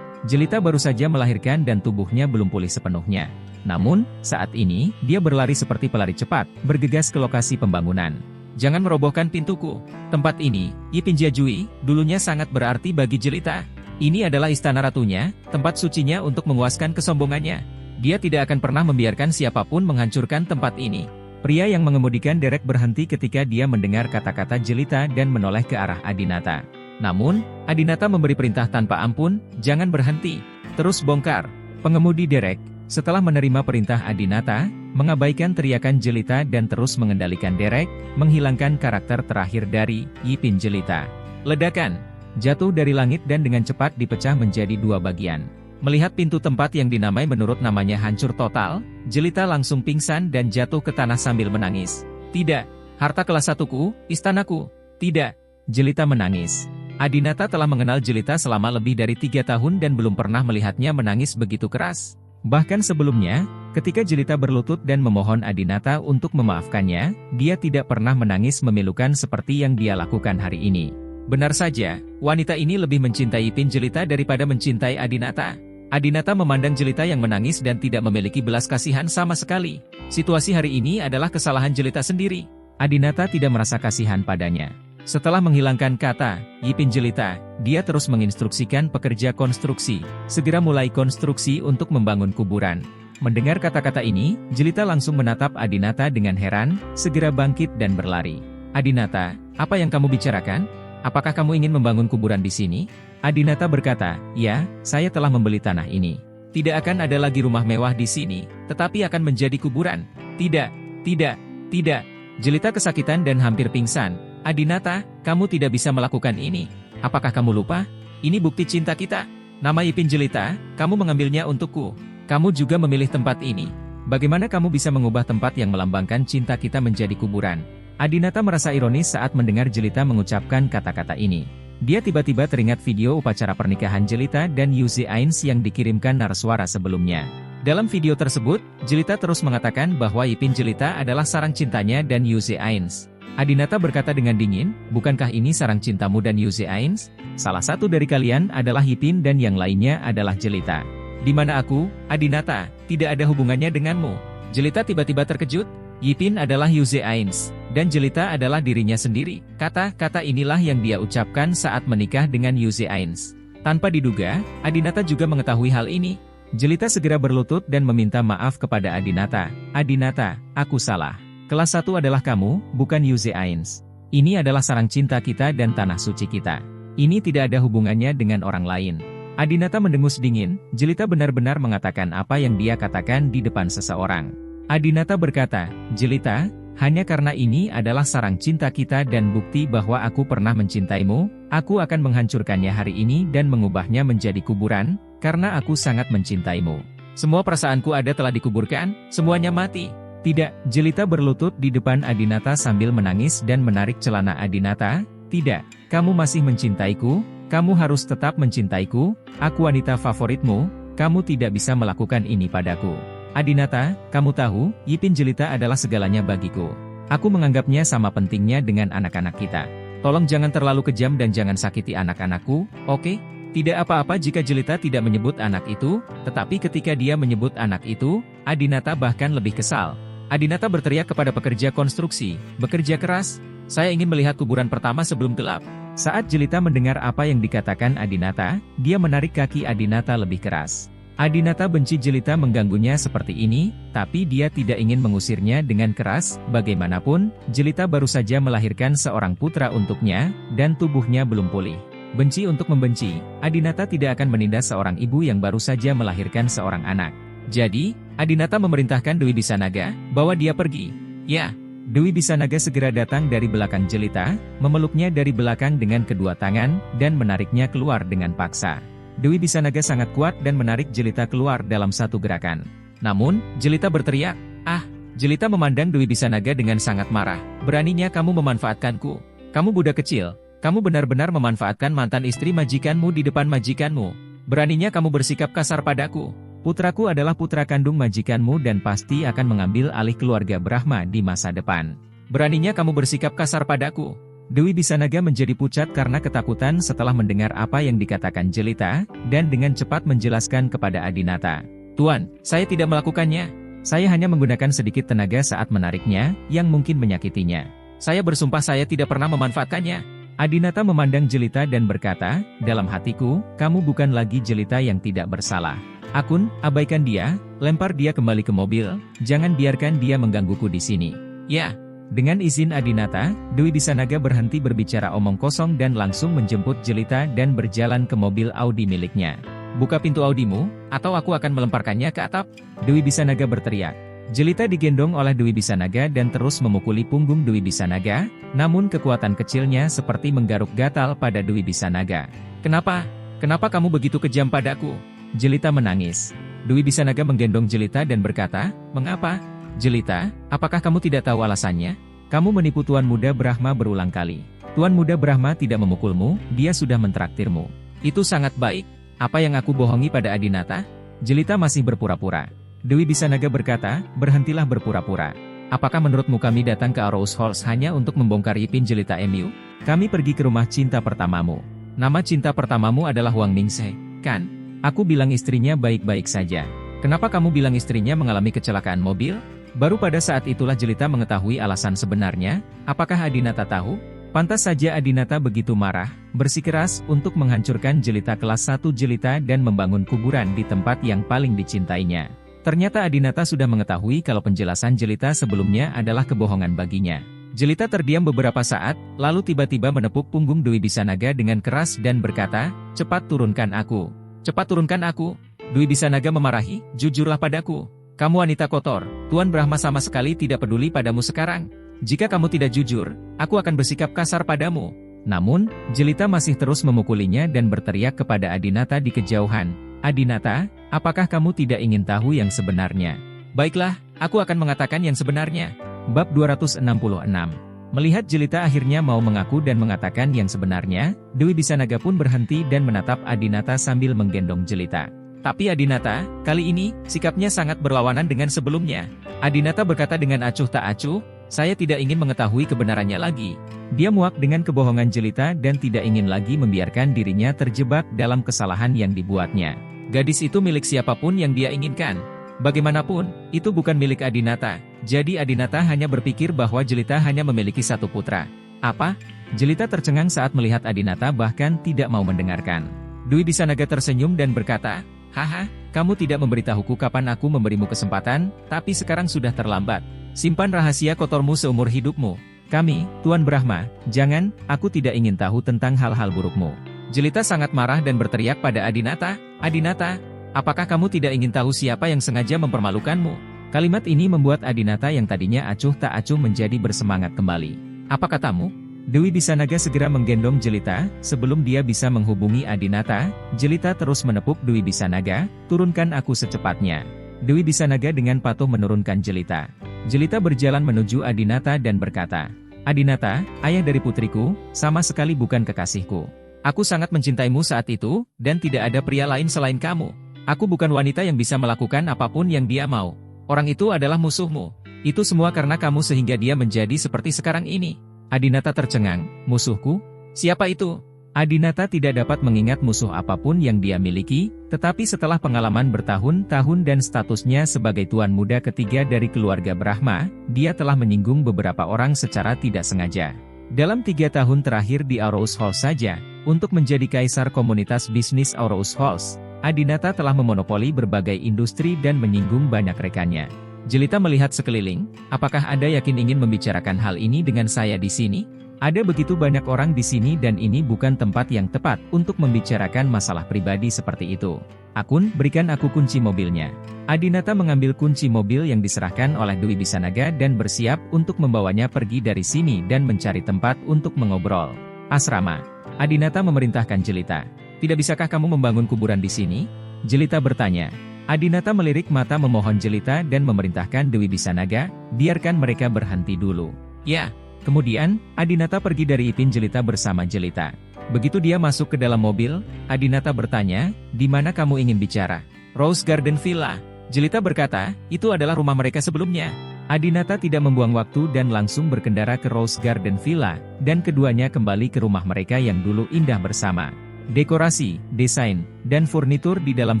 Jelita baru saja melahirkan dan tubuhnya belum pulih sepenuhnya. Namun, saat ini, dia berlari seperti pelari cepat, bergegas ke lokasi pembangunan. Jangan merobohkan pintuku. Tempat ini, Yipin Jiajui, dulunya sangat berarti bagi Jelita. Ini adalah istana ratunya, tempat sucinya untuk menguaskan kesombongannya. Dia tidak akan pernah membiarkan siapapun menghancurkan tempat ini. Pria yang mengemudikan Derek berhenti ketika dia mendengar kata-kata Jelita dan menoleh ke arah Adinata. Namun, Adinata memberi perintah tanpa ampun, jangan berhenti, terus bongkar. Pengemudi Derek, setelah menerima perintah Adinata, mengabaikan teriakan Jelita dan terus mengendalikan Derek, menghilangkan karakter terakhir dari Yipin Jelita. Ledakan, jatuh dari langit dan dengan cepat dipecah menjadi 2 bagian. Melihat pintu tempat yang dinamai menurut namanya hancur total, Jelita langsung pingsan dan jatuh ke tanah sambil menangis. Tidak, harta kelas 1ku, istanaku. Tidak, Jelita menangis. Adinata telah mengenal Jelita selama lebih dari 3 tahun dan belum pernah melihatnya menangis begitu keras. Bahkan sebelumnya, ketika Jelita berlutut dan memohon Adinata untuk memaafkannya, dia tidak pernah menangis memilukan seperti yang dia lakukan hari ini. Benar saja, wanita ini lebih mencintai Yipin Jelita daripada mencintai Adinata. Adinata memandang Jelita yang menangis dan tidak memiliki belas kasihan sama sekali. Situasi hari ini adalah kesalahan Jelita sendiri. Adinata tidak merasa kasihan padanya. Setelah menghilangkan kata Yipin Jelita, dia terus menginstruksikan pekerja konstruksi, segera mulai konstruksi untuk membangun kuburan. Mendengar kata-kata ini, Jelita langsung menatap Adinata dengan heran, segera bangkit dan berlari. Adinata, apa yang kamu bicarakan? Apakah kamu ingin membangun kuburan di sini? Adinata berkata, ya, saya telah membeli tanah ini. Tidak akan ada lagi rumah mewah di sini, tetapi akan menjadi kuburan. Tidak, tidak, tidak. Jelita kesakitan dan hampir pingsan. Adinata, kamu tidak bisa melakukan ini. Apakah kamu lupa? Ini bukti cinta kita. Nama Yipin Jelita, kamu mengambilnya untukku. Kamu juga memilih tempat ini. Bagaimana kamu bisa mengubah tempat yang melambangkan cinta kita menjadi kuburan? Adinata merasa ironis saat mendengar Jelita mengucapkan kata-kata ini. Dia tiba-tiba teringat video upacara pernikahan Jelita dan Yuzi Ains yang dikirimkan naraswara sebelumnya. Dalam video tersebut, Jelita terus mengatakan bahwa Yipin Jelita adalah sarang cintanya dan Yuzi Ains. Adinata berkata dengan dingin, bukankah ini sarang cintamu dan Yuzi Ains? Salah satu dari kalian adalah Yipin dan yang lainnya adalah Jelita. Di mana aku, Adinata, tidak ada hubungannya denganmu. Jelita tiba-tiba terkejut. Yipin adalah Yuzi Ains, dan Jelita adalah dirinya sendiri. Kata-kata inilah yang dia ucapkan saat menikah dengan Yuzi Ains. Tanpa diduga, Adinata juga mengetahui hal ini. Jelita segera berlutut dan meminta maaf kepada Adinata. Adinata, aku salah. Kelas 1 adalah kamu, bukan Yuzi Ains. Ini adalah sarang cinta kita dan tanah suci kita. Ini tidak ada hubungannya dengan orang lain. Adinata mendengus dingin, Jelita benar-benar mengatakan apa yang dia katakan di depan seseorang. Adinata berkata, Jelita, hanya karena ini adalah sarang cinta kita dan bukti bahwa aku pernah mencintaimu, aku akan menghancurkannya hari ini dan mengubahnya menjadi kuburan, karena aku sangat mencintaimu. Semua perasaanku ada telah dikuburkan, semuanya mati. Tidak, Jelita berlutut di depan Adinata sambil menangis dan menarik celana Adinata. Tidak, kamu masih mencintaiku, kamu harus tetap mencintaiku, aku wanita favoritmu, kamu tidak bisa melakukan ini padaku. Adinata, kamu tahu, Yipin Jelita adalah segalanya bagiku. Aku menganggapnya sama pentingnya dengan anak-anak kita. Tolong jangan terlalu kejam dan jangan sakiti anak-anakku, oke? Tidak apa-apa jika Jelita tidak menyebut anak itu, tetapi ketika dia menyebut anak itu, Adinata bahkan lebih kesal. Adinata berteriak kepada pekerja konstruksi, bekerja keras, saya ingin melihat kuburan pertama sebelum gelap. Saat Jelita mendengar apa yang dikatakan Adinata, dia menarik kaki Adinata lebih keras. Adinata benci Jelita mengganggunya seperti ini, tapi dia tidak ingin mengusirnya dengan keras. Bagaimanapun, Jelita baru saja melahirkan seorang putra untuknya, dan tubuhnya belum pulih. Benci untuk membenci, Adinata tidak akan menindas seorang ibu yang baru saja melahirkan seorang anak. Jadi, Adinata memerintahkan Dewi Bisanaga, bawa dia pergi. Ya, Dewi Bisanaga segera datang dari belakang Jelita, memeluknya dari belakang dengan kedua tangan, dan menariknya keluar dengan paksa. Dewi Bisanaga sangat kuat dan menarik Jelita keluar dalam satu gerakan. Namun, Jelita berteriak, "Ah!" Jelita memandang Dewi Bisanaga dengan sangat marah. "Beraninya kamu memanfaatkanku. Kamu budak kecil. Kamu benar-benar memanfaatkan mantan istri majikanmu di depan majikanmu. Beraninya kamu bersikap kasar padaku. Putraku adalah putra kandung majikanmu dan pasti akan mengambil alih keluarga Brahma di masa depan. Beraninya kamu bersikap kasar padaku." Dewi Bisanaga menjadi pucat karena ketakutan setelah mendengar apa yang dikatakan Jelita, dan dengan cepat menjelaskan kepada Adinata. "Tuan, saya tidak melakukannya. Saya hanya menggunakan sedikit tenaga saat menariknya, yang mungkin menyakitinya. Saya bersumpah saya tidak pernah memanfaatkannya." Adinata memandang Jelita dan berkata, "Dalam hatiku, kamu bukan lagi Jelita yang tidak bersalah. Akun, abaikan dia, lempar dia kembali ke mobil, jangan biarkan dia menggangguku di sini." "Ya." Dengan izin Adinata, Dewi Bisanaga berhenti berbicara omong kosong dan langsung menjemput Jelita dan berjalan ke mobil Audi miliknya. "Buka pintu Audimu, atau aku akan melemparkannya ke atap," Dewi Bisanaga berteriak. Jelita digendong oleh Dewi Bisanaga dan terus memukuli punggung Dewi Bisanaga, namun kekuatan kecilnya seperti menggaruk gatal pada Dewi Bisanaga. "Kenapa? Kenapa kamu begitu kejam padaku?" Jelita menangis. Dewi Bisanaga menggendong Jelita dan berkata, "Mengapa? Jelita, apakah kamu tidak tahu alasannya? Kamu menipu Tuan Muda Brahma berulang kali. Tuan Muda Brahma tidak memukulmu, dia sudah mentraktirmu. Itu sangat baik. Apa yang aku bohongi pada Adinata?" Jelita masih berpura-pura. Dewi Bisanaga berkata, "Berhentilah berpura-pura. Apakah menurutmu kami datang ke Arrows Halls hanya untuk membongkar Yipin Jelita MU? Kami pergi ke rumah cinta pertamamu. Nama cinta pertamamu adalah Huang Ningse, kan? Aku bilang istrinya baik-baik saja. Kenapa kamu bilang istrinya mengalami kecelakaan mobil?" Baru pada saat itulah Jelita mengetahui alasan sebenarnya. Apakah Adinata tahu? Pantas saja Adinata begitu marah, bersikeras untuk menghancurkan Jelita kelas 1 Jelita dan membangun kuburan di tempat yang paling dicintainya. Ternyata Adinata sudah mengetahui kalau penjelasan Jelita sebelumnya adalah kebohongan baginya. Jelita terdiam beberapa saat, lalu tiba-tiba menepuk punggung Dewi Bisanaga dengan keras dan berkata, "Cepat turunkan aku. Cepat turunkan aku." Dewi Bisanaga memarahi, "Jujurlah padaku. Kamu wanita kotor, Tuan Brahma sama sekali tidak peduli padamu sekarang. Jika kamu tidak jujur, aku akan bersikap kasar padamu." Namun, Jelita masih terus memukulinya dan berteriak kepada Adinata di kejauhan, "Adinata, apakah kamu tidak ingin tahu yang sebenarnya?" "Baiklah, aku akan mengatakan yang sebenarnya." Bab 266. Melihat Jelita akhirnya mau mengaku dan mengatakan yang sebenarnya, Dewi Bisanaga pun berhenti dan menatap Adinata sambil menggendong Jelita. Tapi Adinata, kali ini, sikapnya sangat berlawanan dengan sebelumnya. Adinata berkata dengan acuh tak acuh, "Saya tidak ingin mengetahui kebenarannya lagi." Dia muak dengan kebohongan Jelita dan tidak ingin lagi membiarkan dirinya terjebak dalam kesalahan yang dibuatnya. Gadis itu milik siapapun yang dia inginkan. Bagaimanapun, itu bukan milik Adinata. Jadi Adinata hanya berpikir bahwa Jelita hanya memiliki satu putra. Apa? Jelita tercengang saat melihat Adinata bahkan tidak mau mendengarkan. Dewi Bisanaga tersenyum dan berkata, "Haha, kamu tidak memberitahuku kapan aku memberimu kesempatan, tapi sekarang sudah terlambat. Simpan rahasia kotormu seumur hidupmu. Kami, Tuan Brahma, jangan, aku tidak ingin tahu tentang hal-hal burukmu." Jelita sangat marah dan berteriak pada Adinata, "Adinata, apakah kamu tidak ingin tahu siapa yang sengaja mempermalukanmu?" Kalimat ini membuat Adinata yang tadinya acuh tak acuh menjadi bersemangat kembali. "Apa katamu?" Dewi Bisanaga segera menggendong Jelita. Sebelum dia bisa menghubungi Adinata, Jelita terus menepuk Dewi Bisanaga, "Turunkan aku secepatnya." Dewi Bisanaga dengan patuh menurunkan Jelita. Jelita berjalan menuju Adinata dan berkata, "Adinata, ayah dari putriku, sama sekali bukan kekasihku. Aku sangat mencintaimu saat itu, dan tidak ada pria lain selain kamu. Aku bukan wanita yang bisa melakukan apapun yang dia mau. Orang itu adalah musuhmu. Itu semua karena kamu sehingga dia menjadi seperti sekarang ini. Adinata tercengang, musuhku? Siapa itu? Adinata tidak dapat mengingat musuh apapun yang dia miliki, tetapi setelah pengalaman bertahun-tahun dan statusnya sebagai tuan muda ketiga dari keluarga Brahma, dia telah menyinggung beberapa orang secara tidak sengaja. Dalam 3 tahun terakhir di Aurous Halls saja, untuk menjadi kaisar komunitas bisnis Aurous Halls, Adinata telah memonopoli berbagai industri dan menyinggung banyak rekannya. Jelita melihat sekeliling, apakah Anda yakin ingin membicarakan hal ini dengan saya di sini? Ada begitu banyak orang di sini dan ini bukan tempat yang tepat untuk membicarakan masalah pribadi seperti itu. Akun, berikan aku kunci mobilnya. Adinata mengambil kunci mobil yang diserahkan oleh Dwi Bisanaga dan bersiap untuk membawanya pergi dari sini dan mencari tempat untuk mengobrol. Asrama. Adinata memerintahkan Jelita. Tidak bisakah kamu membangun kuburan di sini? Jelita bertanya. Adinata melirik mata memohon Jelita dan memerintahkan Dwi Bisanaga, biarkan mereka berhenti dulu. Ya. Kemudian, Adinata pergi dari Ipin Jelita bersama Jelita. Begitu dia masuk ke dalam mobil, Adinata bertanya, di mana kamu ingin bicara? Rose Garden Villa. Jelita berkata, itu adalah rumah mereka sebelumnya. Adinata tidak membuang waktu dan langsung berkendara ke Rose Garden Villa, dan keduanya kembali ke rumah mereka yang dulu indah bersama. Dekorasi, desain, dan furnitur di dalam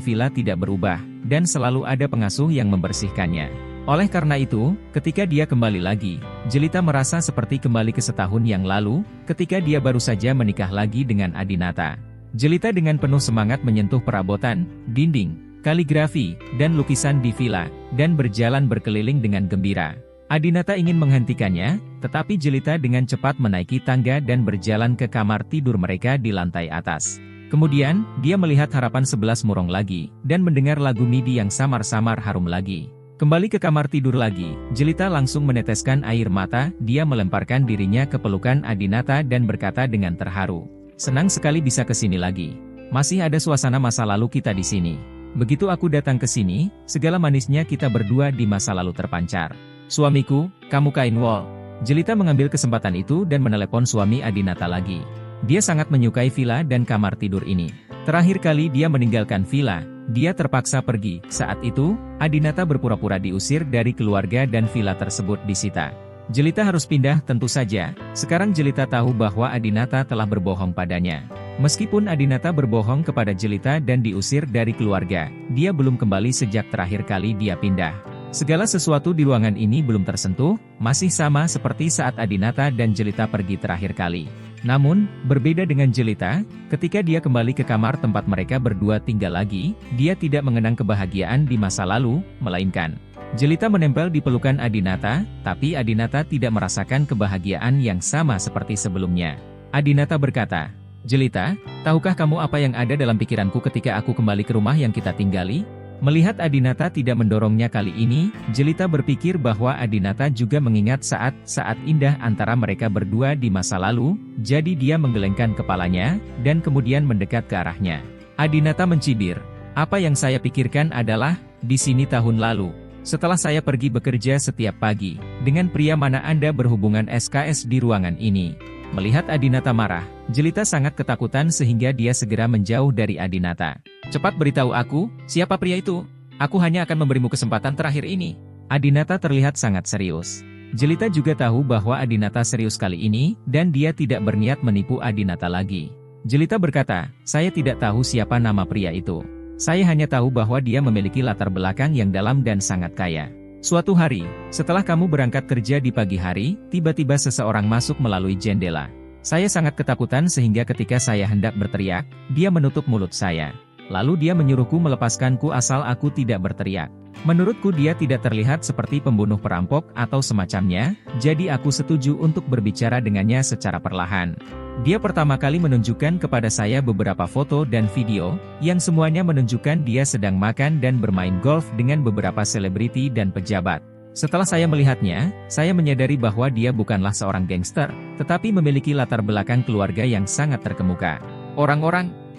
villa tidak berubah, dan selalu ada pengasuh yang membersihkannya. Oleh karena itu, ketika dia kembali lagi, Jelita merasa seperti kembali ke setahun yang lalu, ketika dia baru saja menikah lagi dengan Adinata. Jelita dengan penuh semangat menyentuh perabotan, dinding, kaligrafi, dan lukisan di villa, dan berjalan berkeliling dengan gembira. Adinata ingin menghentikannya, tetapi Jelita dengan cepat menaiki tangga dan berjalan ke kamar tidur mereka di lantai atas. Kemudian, dia melihat harapan 11 murong lagi, dan mendengar lagu MIDI yang samar-samar harum lagi. Kembali ke kamar tidur lagi, Jelita langsung meneteskan air mata, dia melemparkan dirinya ke pelukan Adinata dan berkata dengan terharu. Senang sekali bisa ke sini lagi. Masih ada suasana masa lalu kita di sini. Begitu aku datang ke sini, segala manisnya kita berdua di masa lalu terpancar. Suamiku, kamu kain wol. Jelita mengambil kesempatan itu dan menelepon suami Adinata lagi. Dia sangat menyukai villa dan kamar tidur ini. Terakhir kali dia meninggalkan villa, dia terpaksa pergi. Saat itu, Adinata berpura-pura diusir dari keluarga dan villa tersebut disita. Jelita harus pindah tentu saja. Sekarang Jelita tahu bahwa Adinata telah berbohong padanya. Meskipun Adinata berbohong kepada Jelita dan diusir dari keluarga, dia belum kembali sejak terakhir kali dia pindah. Segala sesuatu di ruangan ini belum tersentuh, masih sama seperti saat Adinata dan Jelita pergi terakhir kali. Namun, berbeda dengan Jelita, ketika dia kembali ke kamar tempat mereka berdua tinggal lagi, dia tidak mengenang kebahagiaan di masa lalu, melainkan Jelita menempel di pelukan Adinata, tapi Adinata tidak merasakan kebahagiaan yang sama seperti sebelumnya. Adinata berkata, Jelita, tahukah kamu apa yang ada dalam pikiranku ketika aku kembali ke rumah yang kita tinggali? Melihat Adinata tidak mendorongnya kali ini, Jelita berpikir bahwa Adinata juga mengingat saat-saat indah antara mereka berdua di masa lalu, jadi dia menggelengkan kepalanya, dan kemudian mendekat ke arahnya. Adinata mencibir, apa yang saya pikirkan adalah, di sini tahun lalu, setelah saya pergi bekerja setiap pagi, dengan pria mana Anda berhubungan SKS di ruangan ini. Melihat Adinata marah, Jelita sangat ketakutan sehingga dia segera menjauh dari Adinata. Cepat beritahu aku, siapa pria itu? Aku hanya akan memberimu kesempatan terakhir ini. Adinata terlihat sangat serius. Jelita juga tahu bahwa Adinata serius kali ini, dan dia tidak berniat menipu Adinata lagi. Jelita berkata, saya tidak tahu siapa nama pria itu. Saya hanya tahu bahwa dia memiliki latar belakang yang dalam dan sangat kaya. Suatu hari, setelah kamu berangkat kerja di pagi hari, tiba-tiba seseorang masuk melalui jendela. Saya sangat ketakutan sehingga ketika saya hendak berteriak, dia menutup mulut saya. Lalu dia menyuruhku melepaskanku asal aku tidak berteriak. Menurutku dia tidak terlihat seperti pembunuh perampok atau semacamnya, jadi aku setuju untuk berbicara dengannya secara perlahan. Dia pertama kali menunjukkan kepada saya beberapa foto dan video, yang semuanya menunjukkan dia sedang makan dan bermain golf dengan beberapa selebriti dan pejabat. Setelah saya melihatnya, saya menyadari bahwa dia bukanlah seorang gangster, tetapi memiliki latar belakang keluarga yang sangat terkemuka.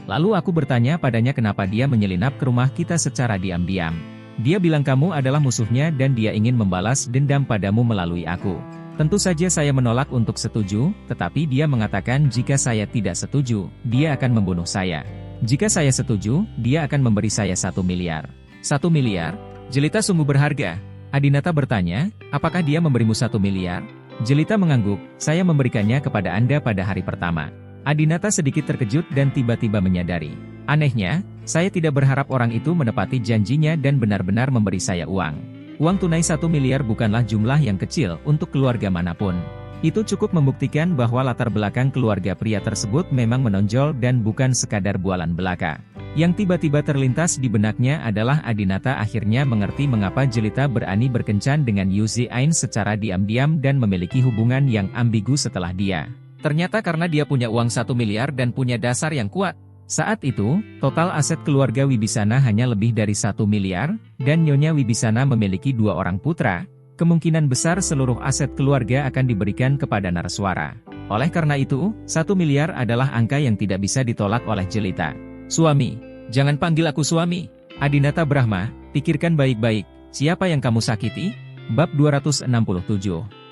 Lalu aku bertanya padanya kenapa dia menyelinap ke rumah kita secara diam-diam. Dia bilang kamu adalah musuhnya dan dia ingin membalas dendam padamu melalui aku. Tentu saja saya menolak untuk setuju, tetapi dia mengatakan jika saya tidak setuju, dia akan membunuh saya. Jika saya setuju, dia akan memberi saya 1 miliar. 1 miliar? Jelita sungguh berharga. Adinata bertanya, apakah dia memberimu 1 miliar? Jelita mengangguk, saya memberikannya kepada Anda pada hari pertama. Adinata sedikit terkejut dan tiba-tiba menyadari. Anehnya, saya tidak berharap orang itu menepati janjinya dan benar-benar memberi saya uang. Uang tunai 1 miliar bukanlah jumlah yang kecil untuk keluarga manapun. Itu cukup membuktikan bahwa latar belakang keluarga pria tersebut memang menonjol dan bukan sekadar bualan belaka. Yang tiba-tiba terlintas di benaknya adalah Adinata akhirnya mengerti mengapa Jelita berani berkencan dengan Yuzi Ain secara diam-diam dan memiliki hubungan yang ambigu setelah dia. Ternyata karena dia punya uang 1 miliar dan punya dasar yang kuat. Saat itu, total aset keluarga Wibisana hanya lebih dari 1 miliar, dan Nyonya Wibisana memiliki 2 orang putra. Kemungkinan besar seluruh aset keluarga akan diberikan kepada Narswara. Oleh karena itu, 1 miliar adalah angka yang tidak bisa ditolak oleh Jelita. Suami, jangan panggil aku suami. Adinata Brahma, pikirkan baik-baik, siapa yang kamu sakiti? Bab 267.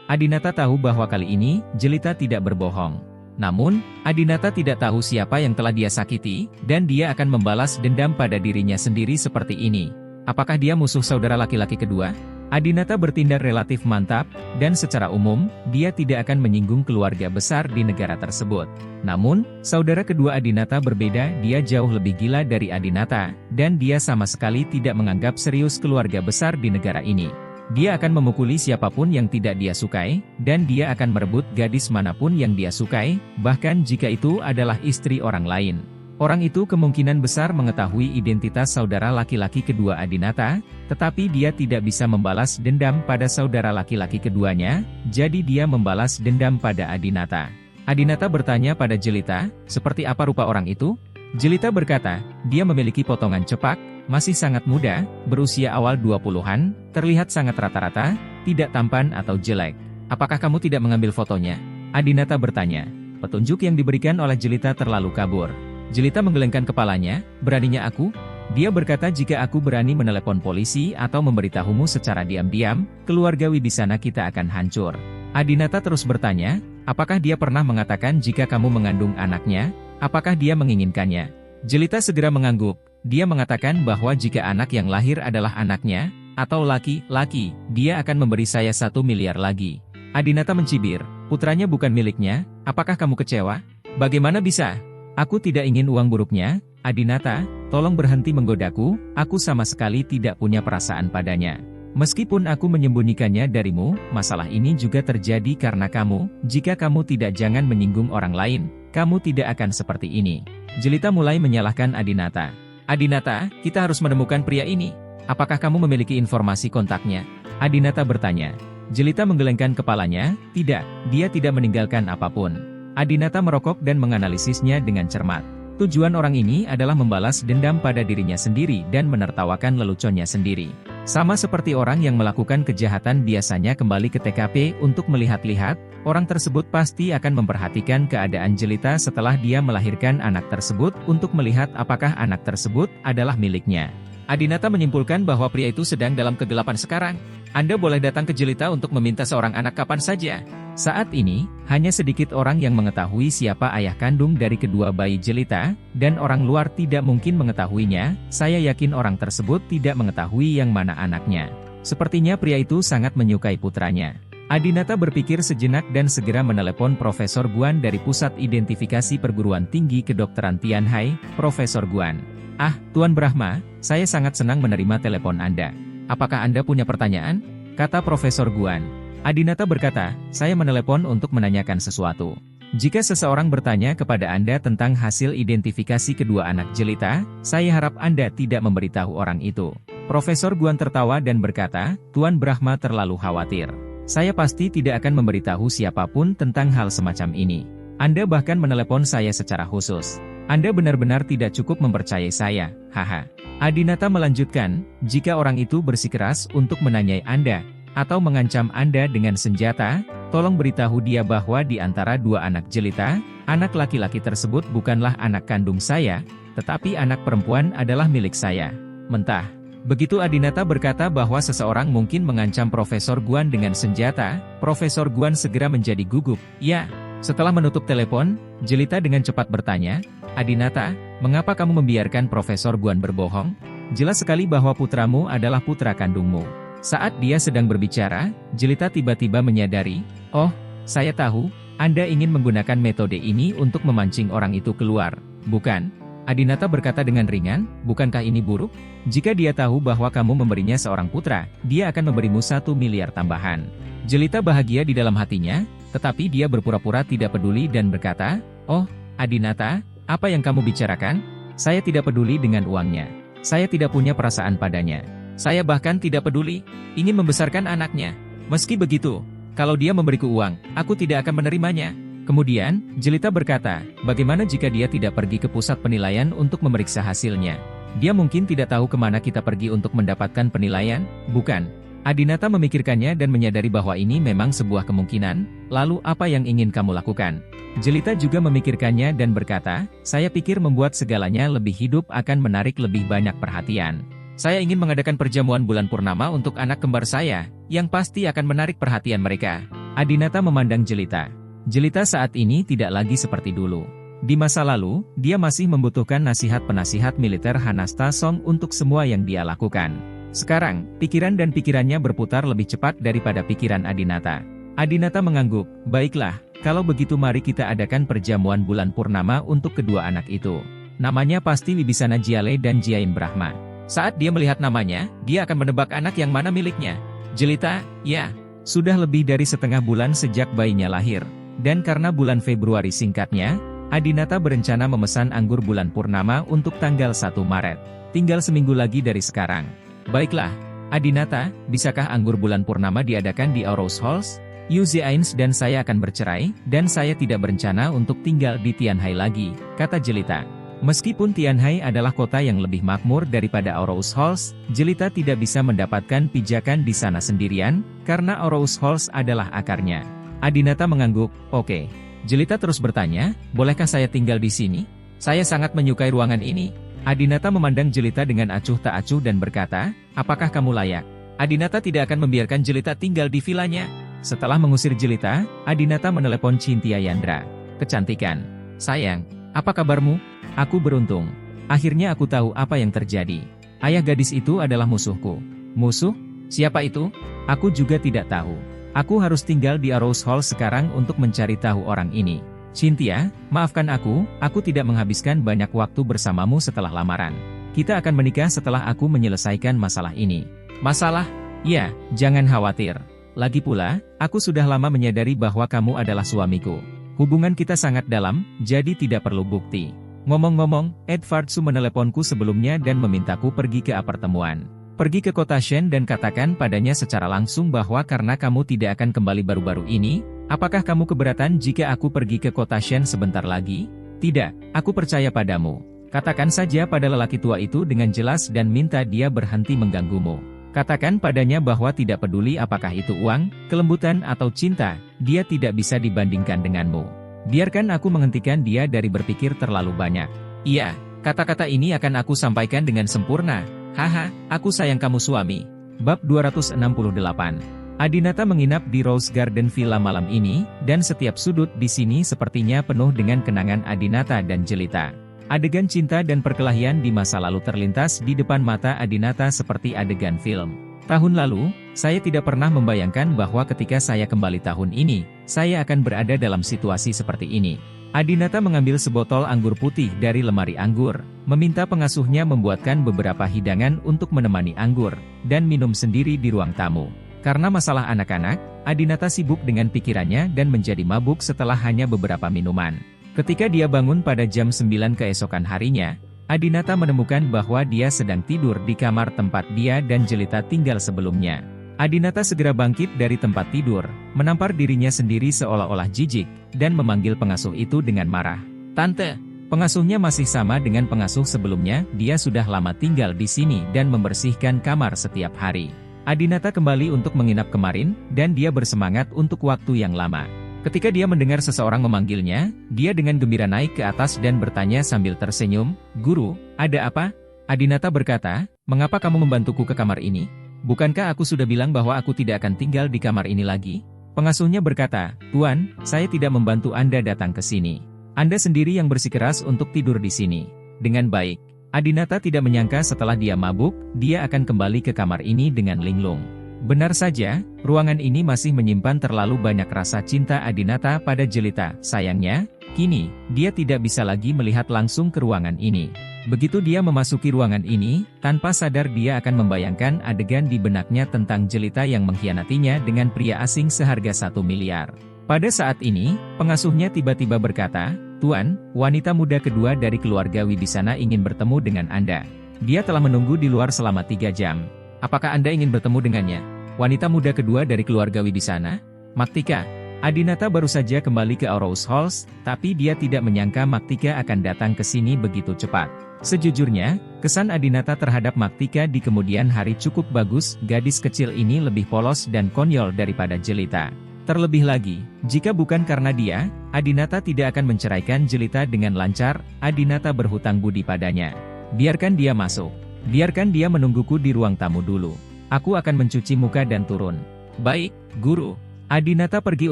Adinata tahu bahwa kali ini, Jelita tidak berbohong. Namun, Adinata tidak tahu siapa yang telah dia sakiti, dan dia akan membalas dendam pada dirinya sendiri seperti ini. Apakah dia musuh saudara laki-laki kedua? Adinata bertindak relatif mantap, dan secara umum, dia tidak akan menyinggung keluarga besar di negara tersebut. Namun, saudara kedua Adinata berbeda, dia jauh lebih gila dari Adinata, dan dia sama sekali tidak menganggap serius keluarga besar di negara ini. Dia akan memukuli siapapun yang tidak dia sukai, dan dia akan merebut gadis manapun yang dia sukai, bahkan jika itu adalah istri orang lain. Orang itu kemungkinan besar mengetahui identitas saudara laki-laki kedua Adinata, tetapi dia tidak bisa membalas dendam pada saudara laki-laki keduanya, jadi dia membalas dendam pada Adinata. Adinata bertanya pada Jelita, seperti apa rupa orang itu? Jelita berkata, dia memiliki potongan cepak, masih sangat muda, berusia awal 20-an, terlihat sangat rata-rata, tidak tampan atau jelek. Apakah kamu tidak mengambil fotonya? Adinata bertanya. Petunjuk yang diberikan oleh Jelita terlalu kabur. Jelita menggelengkan kepalanya, beraninya aku? Dia berkata jika aku berani menelepon polisi atau memberitahumu secara diam-diam, keluarga Wibisana kita akan hancur. Adinata terus bertanya, apakah dia pernah mengatakan jika kamu mengandung anaknya? Apakah dia menginginkannya? Jelita segera mengangguk, dia mengatakan bahwa jika anak yang lahir adalah anaknya, atau laki-laki, dia akan memberi saya 1 miliar lagi. Adinata mencibir, putranya bukan miliknya, apakah kamu kecewa? Bagaimana bisa? Aku tidak ingin uang buruknya, Adinata, tolong berhenti menggodaku, aku sama sekali tidak punya perasaan padanya. Meskipun aku menyembunyikannya darimu, masalah ini juga terjadi karena kamu, jika kamu tidak jangan menyinggung orang lain, kamu tidak akan seperti ini. Jelita mulai menyalahkan Adinata. Adinata, kita harus menemukan pria ini. Apakah kamu memiliki informasi kontaknya? Adinata bertanya. Jelita menggelengkan kepalanya, tidak, dia tidak meninggalkan apapun. Adinata merokok dan menganalisisnya dengan cermat. Tujuan orang ini adalah membalas dendam pada dirinya sendiri dan menertawakan leluconnya sendiri. Sama seperti orang yang melakukan kejahatan biasanya kembali ke TKP untuk melihat-lihat, orang tersebut pasti akan memperhatikan keadaan Jelita setelah dia melahirkan anak tersebut untuk melihat apakah anak tersebut adalah miliknya. Adinata menyimpulkan bahwa pria itu sedang dalam kegelapan sekarang. Anda boleh datang ke Jelita untuk meminta seorang anak kapan saja. Saat ini, hanya sedikit orang yang mengetahui siapa ayah kandung dari kedua bayi Jelita, dan orang luar tidak mungkin mengetahuinya. Saya yakin orang tersebut tidak mengetahui yang mana anaknya. Sepertinya pria itu sangat menyukai putranya. Adinata berpikir sejenak dan segera menelepon Profesor Guan dari Pusat Identifikasi Perguruan Tinggi Kedokteran Tianhai. Profesor Guan. Ah, Tuan Brahma, saya sangat senang menerima telepon Anda. Apakah Anda punya pertanyaan? Kata Profesor Guan. Adinata berkata, saya menelepon untuk menanyakan sesuatu. Jika seseorang bertanya kepada Anda tentang hasil identifikasi kedua anak Jelita, saya harap Anda tidak memberitahu orang itu. Profesor Guan tertawa dan berkata, Tuan Brahma terlalu khawatir. Saya pasti tidak akan memberitahu siapapun tentang hal semacam ini. Anda bahkan menelepon saya secara khusus. Anda benar-benar tidak cukup mempercayai saya, haha. Adinata melanjutkan, jika orang itu bersikeras untuk menanyai Anda, atau mengancam Anda dengan senjata, tolong beritahu dia bahwa di antara dua anak Jelita, anak laki-laki tersebut bukanlah anak kandung saya, tetapi anak perempuan adalah milik saya. Mentah. Begitu Adinata berkata bahwa seseorang mungkin mengancam Profesor Guan dengan senjata, Profesor Guan segera menjadi gugup. Ya. Setelah menutup telepon, Jelita dengan cepat bertanya, Adinata, mengapa kamu membiarkan Profesor Guan berbohong? Jelas sekali bahwa putramu adalah putra kandungmu. Saat dia sedang berbicara, Jelita tiba-tiba menyadari, "Oh, saya tahu, Anda ingin menggunakan metode ini untuk memancing orang itu keluar, bukan?" Adinata berkata dengan ringan, "Bukankah ini buruk? Jika dia tahu bahwa kamu memberinya seorang putra, dia akan memberimu 1 miliar tambahan." Jelita bahagia di dalam hatinya, tetapi dia berpura-pura tidak peduli dan berkata, "Oh, Adinata, apa yang kamu bicarakan? Saya tidak peduli dengan uangnya. Saya tidak punya perasaan padanya. Saya bahkan tidak peduli, ingin membesarkan anaknya. Meski begitu, kalau dia memberiku uang, aku tidak akan menerimanya." Kemudian, Jelita berkata, "Bagaimana jika dia tidak pergi ke pusat penilaian untuk memeriksa hasilnya? Dia mungkin tidak tahu kemana kita pergi untuk mendapatkan penilaian, bukan?" Adinata memikirkannya dan menyadari bahwa ini memang sebuah kemungkinan. "Lalu apa yang ingin kamu lakukan?" Jelita juga memikirkannya dan berkata, "Saya pikir membuat segalanya lebih hidup akan menarik lebih banyak perhatian. Saya ingin mengadakan perjamuan bulan purnama untuk anak kembar saya, yang pasti akan menarik perhatian mereka." Adinata memandang Jelita. Jelita saat ini tidak lagi seperti dulu. Di masa lalu, dia masih membutuhkan nasihat-penasihat militer Hanasta Song untuk semua yang dia lakukan. Sekarang, pikiran dan pikirannya berputar lebih cepat daripada pikiran Adinata. Adinata mengangguk, "Baiklah, kalau begitu mari kita adakan perjamuan bulan purnama untuk kedua anak itu. Namanya pasti Wibisana Jiale dan Jiain Brahma." Saat dia melihat namanya, dia akan menebak anak yang mana miliknya. Jelita, ya, sudah lebih dari setengah bulan sejak bayinya lahir. Dan karena bulan Februari singkatnya, Adinata berencana memesan anggur bulan purnama untuk tanggal 1 Maret. Tinggal seminggu lagi dari sekarang. "Baiklah, Adinata, bisakah anggur bulan purnama diadakan di Aarhus Halls? Yu Zhains dan saya akan bercerai, dan saya tidak berencana untuk tinggal di Tianhai lagi," kata Jelita. Meskipun Tianhai adalah kota yang lebih makmur daripada Aarhus Halls, Jelita tidak bisa mendapatkan pijakan di sana sendirian, karena Aarhus Halls adalah akarnya. Adinata mengangguk, "Oke." Jelita terus bertanya, "Bolehkah saya tinggal di sini? Saya sangat menyukai ruangan ini." Adinata memandang Jelita dengan acuh tak acuh dan berkata, "Apakah kamu layak?" Adinata tidak akan membiarkan Jelita tinggal di vilanya. Setelah mengusir Jelita, Adinata menelepon Cynthia Yandra. "Kecantikan. Sayang, apa kabarmu? Aku beruntung. Akhirnya aku tahu apa yang terjadi. Ayah gadis itu adalah musuhku." "Musuh? Siapa itu?" "Aku juga tidak tahu. Aku harus tinggal di Aarhus Hall sekarang untuk mencari tahu orang ini." "Cynthia, maafkan aku tidak menghabiskan banyak waktu bersamamu setelah lamaran. Kita akan menikah setelah aku menyelesaikan masalah ini." "Masalah? Ya, jangan khawatir. Lagi pula, aku sudah lama menyadari bahwa kamu adalah suamiku. Hubungan kita sangat dalam, jadi tidak perlu bukti." Ngomong-ngomong, Edward Su meneleponku sebelumnya dan memintaku pergi ke pertemuan. "Pergi ke kota Shen dan katakan padanya secara langsung bahwa karena kamu tidak akan kembali baru-baru ini, apakah kamu keberatan jika aku pergi ke kota Shen sebentar lagi?" "Tidak, aku percaya padamu. Katakan saja pada lelaki tua itu dengan jelas dan minta dia berhenti mengganggumu. Katakan padanya bahwa tidak peduli apakah itu uang, kelembutan atau cinta, dia tidak bisa dibandingkan denganmu. Biarkan aku menghentikan dia dari berpikir terlalu banyak." "Iya, kata-kata ini akan aku sampaikan dengan sempurna. Haha, aku sayang kamu suami." Bab 268. Adinata menginap di Rose Garden Villa malam ini, dan setiap sudut di sini sepertinya penuh dengan kenangan Adinata dan Jelita. Adegan cinta dan perkelahian di masa lalu terlintas di depan mata Adinata seperti adegan film. "Tahun lalu, saya tidak pernah membayangkan bahwa ketika saya kembali tahun ini, saya akan berada dalam situasi seperti ini." Adinata mengambil sebotol anggur putih dari lemari anggur, meminta pengasuhnya membuatkan beberapa hidangan untuk menemani anggur, dan minum sendiri di ruang tamu. Karena masalah anak-anak, Adinata sibuk dengan pikirannya dan menjadi mabuk setelah hanya beberapa minuman. Ketika dia bangun pada jam 9 keesokan harinya, Adinata menemukan bahwa dia sedang tidur di kamar tempat dia dan Jelita tinggal sebelumnya. Adinata segera bangkit dari tempat tidur, menampar dirinya sendiri seolah-olah jijik, dan memanggil pengasuh itu dengan marah. "Tante." Pengasuhnya masih sama dengan pengasuh sebelumnya, dia sudah lama tinggal di sini dan membersihkan kamar setiap hari. Adinata kembali untuk menginap kemarin, dan dia bersemangat untuk waktu yang lama. Ketika dia mendengar seseorang memanggilnya, dia dengan gembira naik ke atas dan bertanya sambil tersenyum, "Guru, ada apa?" Adinata berkata, "Mengapa kamu membantuku ke kamar ini? Bukankah aku sudah bilang bahwa aku tidak akan tinggal di kamar ini lagi?" Pengasuhnya berkata, "Tuan, saya tidak membantu Anda datang ke sini. Anda sendiri yang bersikeras untuk tidur di sini." Dengan baik. Adinata tidak menyangka setelah dia mabuk, dia akan kembali ke kamar ini dengan linglung. Benar saja, ruangan ini masih menyimpan terlalu banyak rasa cinta Adinata pada Jelita. Sayangnya, kini, dia tidak bisa lagi melihat langsung ke ruangan ini. Begitu dia memasuki ruangan ini, tanpa sadar dia akan membayangkan adegan di benaknya tentang Jelita yang mengkhianatinya dengan pria asing seharga 1 miliar. Pada saat ini, pengasuhnya tiba-tiba berkata, "Tuan, wanita muda kedua dari keluarga Wibisana ingin bertemu dengan Anda. Dia telah menunggu di luar selama 3 jam. Apakah Anda ingin bertemu dengannya?" Wanita muda kedua dari keluarga Wibisana? Maktika. Adinata baru saja kembali ke Aurous Halls, tapi dia tidak menyangka Maktika akan datang ke sini begitu cepat. Sejujurnya, kesan Adinata terhadap Maktika di kemudian hari cukup bagus. Gadis kecil ini lebih polos dan konyol daripada Jelita. Terlebih lagi, jika bukan karena dia, Adinata tidak akan menceraikan Jelita dengan lancar. Adinata berhutang budi padanya. Biarkan dia masuk. Biarkan dia menungguku di ruang tamu dulu. Aku akan mencuci muka dan turun. Baik, guru. Adinata pergi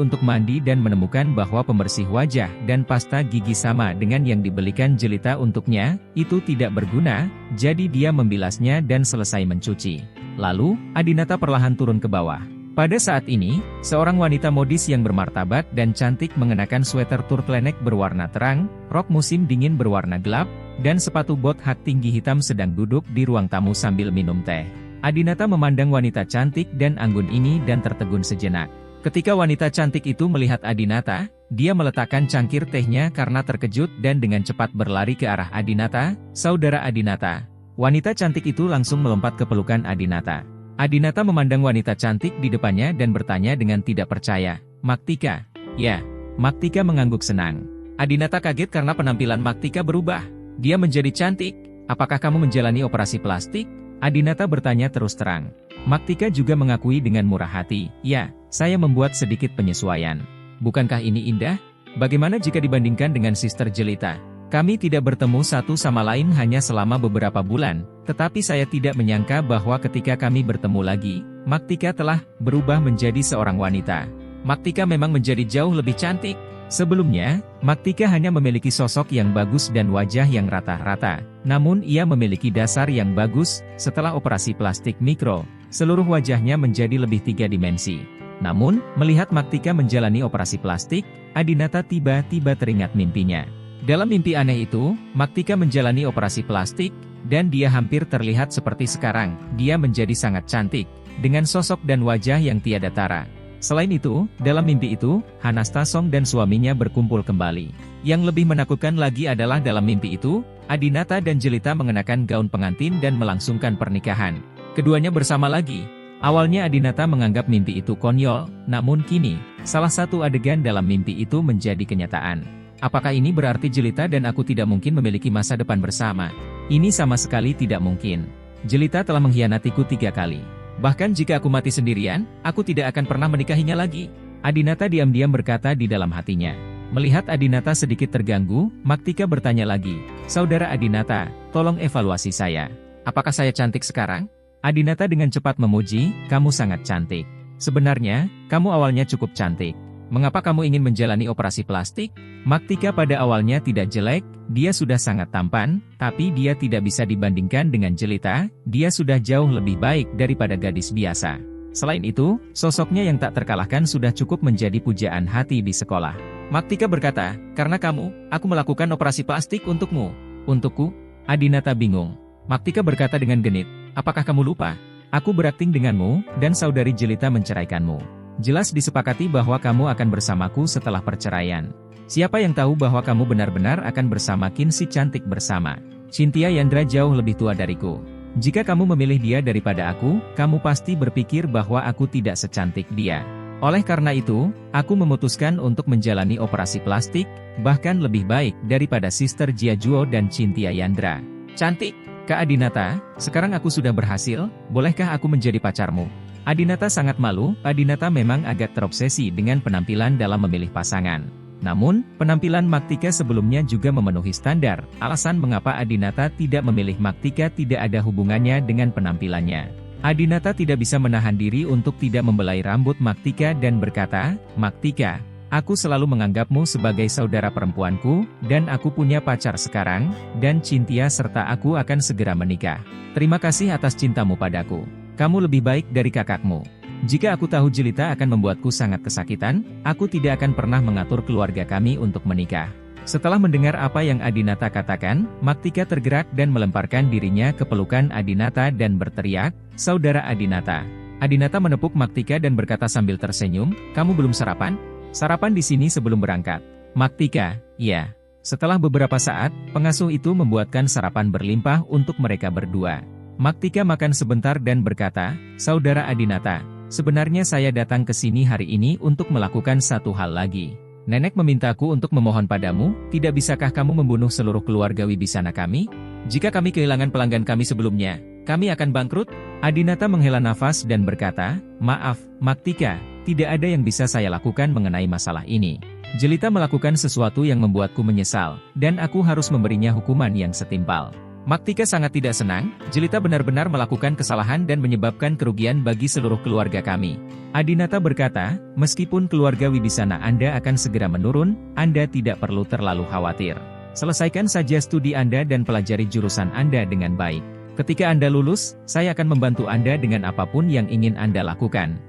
untuk mandi dan menemukan bahwa pembersih wajah dan pasta gigi sama dengan yang dibelikan Jelita untuknya, itu tidak berguna, jadi dia membilasnya dan selesai mencuci. Lalu, Adinata perlahan turun ke bawah. Pada saat ini, seorang wanita modis yang bermartabat dan cantik mengenakan sweater turtleneck berwarna terang, rok musim dingin berwarna gelap, dan sepatu bot hak tinggi hitam sedang duduk di ruang tamu sambil minum teh. Adinata memandang wanita cantik dan anggun ini dan tertegun sejenak. Ketika wanita cantik itu melihat Adinata, dia meletakkan cangkir tehnya karena terkejut dan dengan cepat berlari ke arah Adinata. "Saudara Adinata." Wanita cantik itu langsung melompat ke pelukan Adinata. Adinata memandang wanita cantik di depannya dan bertanya dengan tidak percaya, "Maktika?" "Ya." Maktika mengangguk senang. Adinata kaget karena penampilan Maktika berubah. Dia menjadi cantik. "Apakah kamu menjalani operasi plastik?" Adinata bertanya terus terang. Maktika juga mengakui dengan murah hati, "Ya, saya membuat sedikit penyesuaian." "Bukankah ini indah? Bagaimana jika dibandingkan dengan Sister Jelita? Kami tidak bertemu satu sama lain hanya selama beberapa bulan, tetapi saya tidak menyangka bahwa ketika kami bertemu lagi, Maktika telah berubah menjadi seorang wanita. Maktika memang menjadi jauh lebih cantik." Sebelumnya, Maktika hanya memiliki sosok yang bagus dan wajah yang rata-rata. Namun ia memiliki dasar yang bagus. Setelah operasi plastik mikro, seluruh wajahnya menjadi lebih 3 dimensi. Namun, melihat Maktika menjalani operasi plastik, Adinata tiba-tiba teringat mimpinya. Dalam mimpi aneh itu, Maktika menjalani operasi plastik, dan dia hampir terlihat seperti sekarang. Dia menjadi sangat cantik, dengan sosok dan wajah yang tiada tara. Selain itu, dalam mimpi itu, Hanastasong dan suaminya berkumpul kembali. Yang lebih menakutkan lagi adalah dalam mimpi itu, Adinata dan Jelita mengenakan gaun pengantin dan melangsungkan pernikahan. Keduanya bersama lagi. Awalnya Adinata menganggap mimpi itu konyol, namun kini, salah satu adegan dalam mimpi itu menjadi kenyataan. Apakah ini berarti Jelita dan aku tidak mungkin memiliki masa depan bersama? Ini sama sekali tidak mungkin. Jelita telah mengkhianatiku 3 kali. Bahkan jika aku mati sendirian, aku tidak akan pernah menikahinya lagi. Adinata diam-diam berkata di dalam hatinya. Melihat Adinata sedikit terganggu, Maktika bertanya lagi, "Saudara Adinata, tolong evaluasi saya. Apakah saya cantik sekarang?" Adinata dengan cepat memuji, "Kamu sangat cantik. Sebenarnya, kamu awalnya cukup cantik. Mengapa kamu ingin menjalani operasi plastik?" Maktika pada awalnya tidak jelek, dia sudah sangat tampan, tapi dia tidak bisa dibandingkan dengan Jelita. Dia sudah jauh lebih baik daripada gadis biasa. Selain itu, sosoknya yang tak terkalahkan sudah cukup menjadi pujaan hati di sekolah. Maktika berkata, "Karena kamu, aku melakukan operasi plastik untukmu." "Untukku?" Adinata bingung. Maktika berkata dengan genit, "Apakah kamu lupa? Aku berakting denganmu, dan saudari Jelita menceraikanmu. Jelas disepakati bahwa kamu akan bersamaku setelah perceraian. Siapa yang tahu bahwa kamu benar-benar akan bersama Qin si cantik bersama. Cynthia Yandra jauh lebih tua dariku. Jika kamu memilih dia daripada aku, kamu pasti berpikir bahwa aku tidak secantik dia. Oleh karena itu, aku memutuskan untuk menjalani operasi plastik, bahkan lebih baik daripada Sister Jiajuo dan Cynthia Yandra." "Cantik, Kak Adinata, sekarang aku sudah berhasil, bolehkah aku menjadi pacarmu?" Adinata sangat malu. Adinata memang agak terobsesi dengan penampilan dalam memilih pasangan. Namun, penampilan Maktika sebelumnya juga memenuhi standar. Alasan mengapa Adinata tidak memilih Maktika tidak ada hubungannya dengan penampilannya. Adinata tidak bisa menahan diri untuk tidak membelai rambut Maktika dan berkata, "Maktika, aku selalu menganggapmu sebagai saudara perempuanku, dan aku punya pacar sekarang, dan Cynthia serta aku akan segera menikah. Terima kasih atas cintamu padaku." Kamu lebih baik dari kakakmu. Jika aku tahu Jelita akan membuatku sangat kesakitan, aku tidak akan pernah mengatur keluarga kami untuk menikah. Setelah mendengar apa yang Adinata katakan, Maktika tergerak dan melemparkan dirinya ke pelukan Adinata dan berteriak, "Saudara Adinata." Adinata menepuk Maktika dan berkata sambil tersenyum, "Kamu belum sarapan? Sarapan di sini sebelum berangkat." Maktika, "Ya." Setelah beberapa saat, pengasuh itu membuatkan sarapan berlimpah untuk mereka berdua. Maktika makan sebentar dan berkata, "Saudara Adinata, sebenarnya saya datang ke sini hari ini untuk melakukan satu hal lagi. Nenek memintaku untuk memohon padamu, tidak bisakah kamu membunuh seluruh keluarga Wibisana kami? Jika kami kehilangan pelanggan kami sebelumnya, kami akan bangkrut?" Adinata menghela nafas dan berkata, "Maaf, Maktika, tidak ada yang bisa saya lakukan mengenai masalah ini. Jelita melakukan sesuatu yang membuatku menyesal, dan aku harus memberinya hukuman yang setimpal." Maktika sangat tidak senang, Jelita benar-benar melakukan kesalahan dan menyebabkan kerugian bagi seluruh keluarga kami. Adinata berkata, "Meskipun keluarga Wibisana Anda akan segera menurun, Anda tidak perlu terlalu khawatir. Selesaikan saja studi Anda dan pelajari jurusan Anda dengan baik. Ketika Anda lulus, saya akan membantu Anda dengan apapun yang ingin Anda lakukan."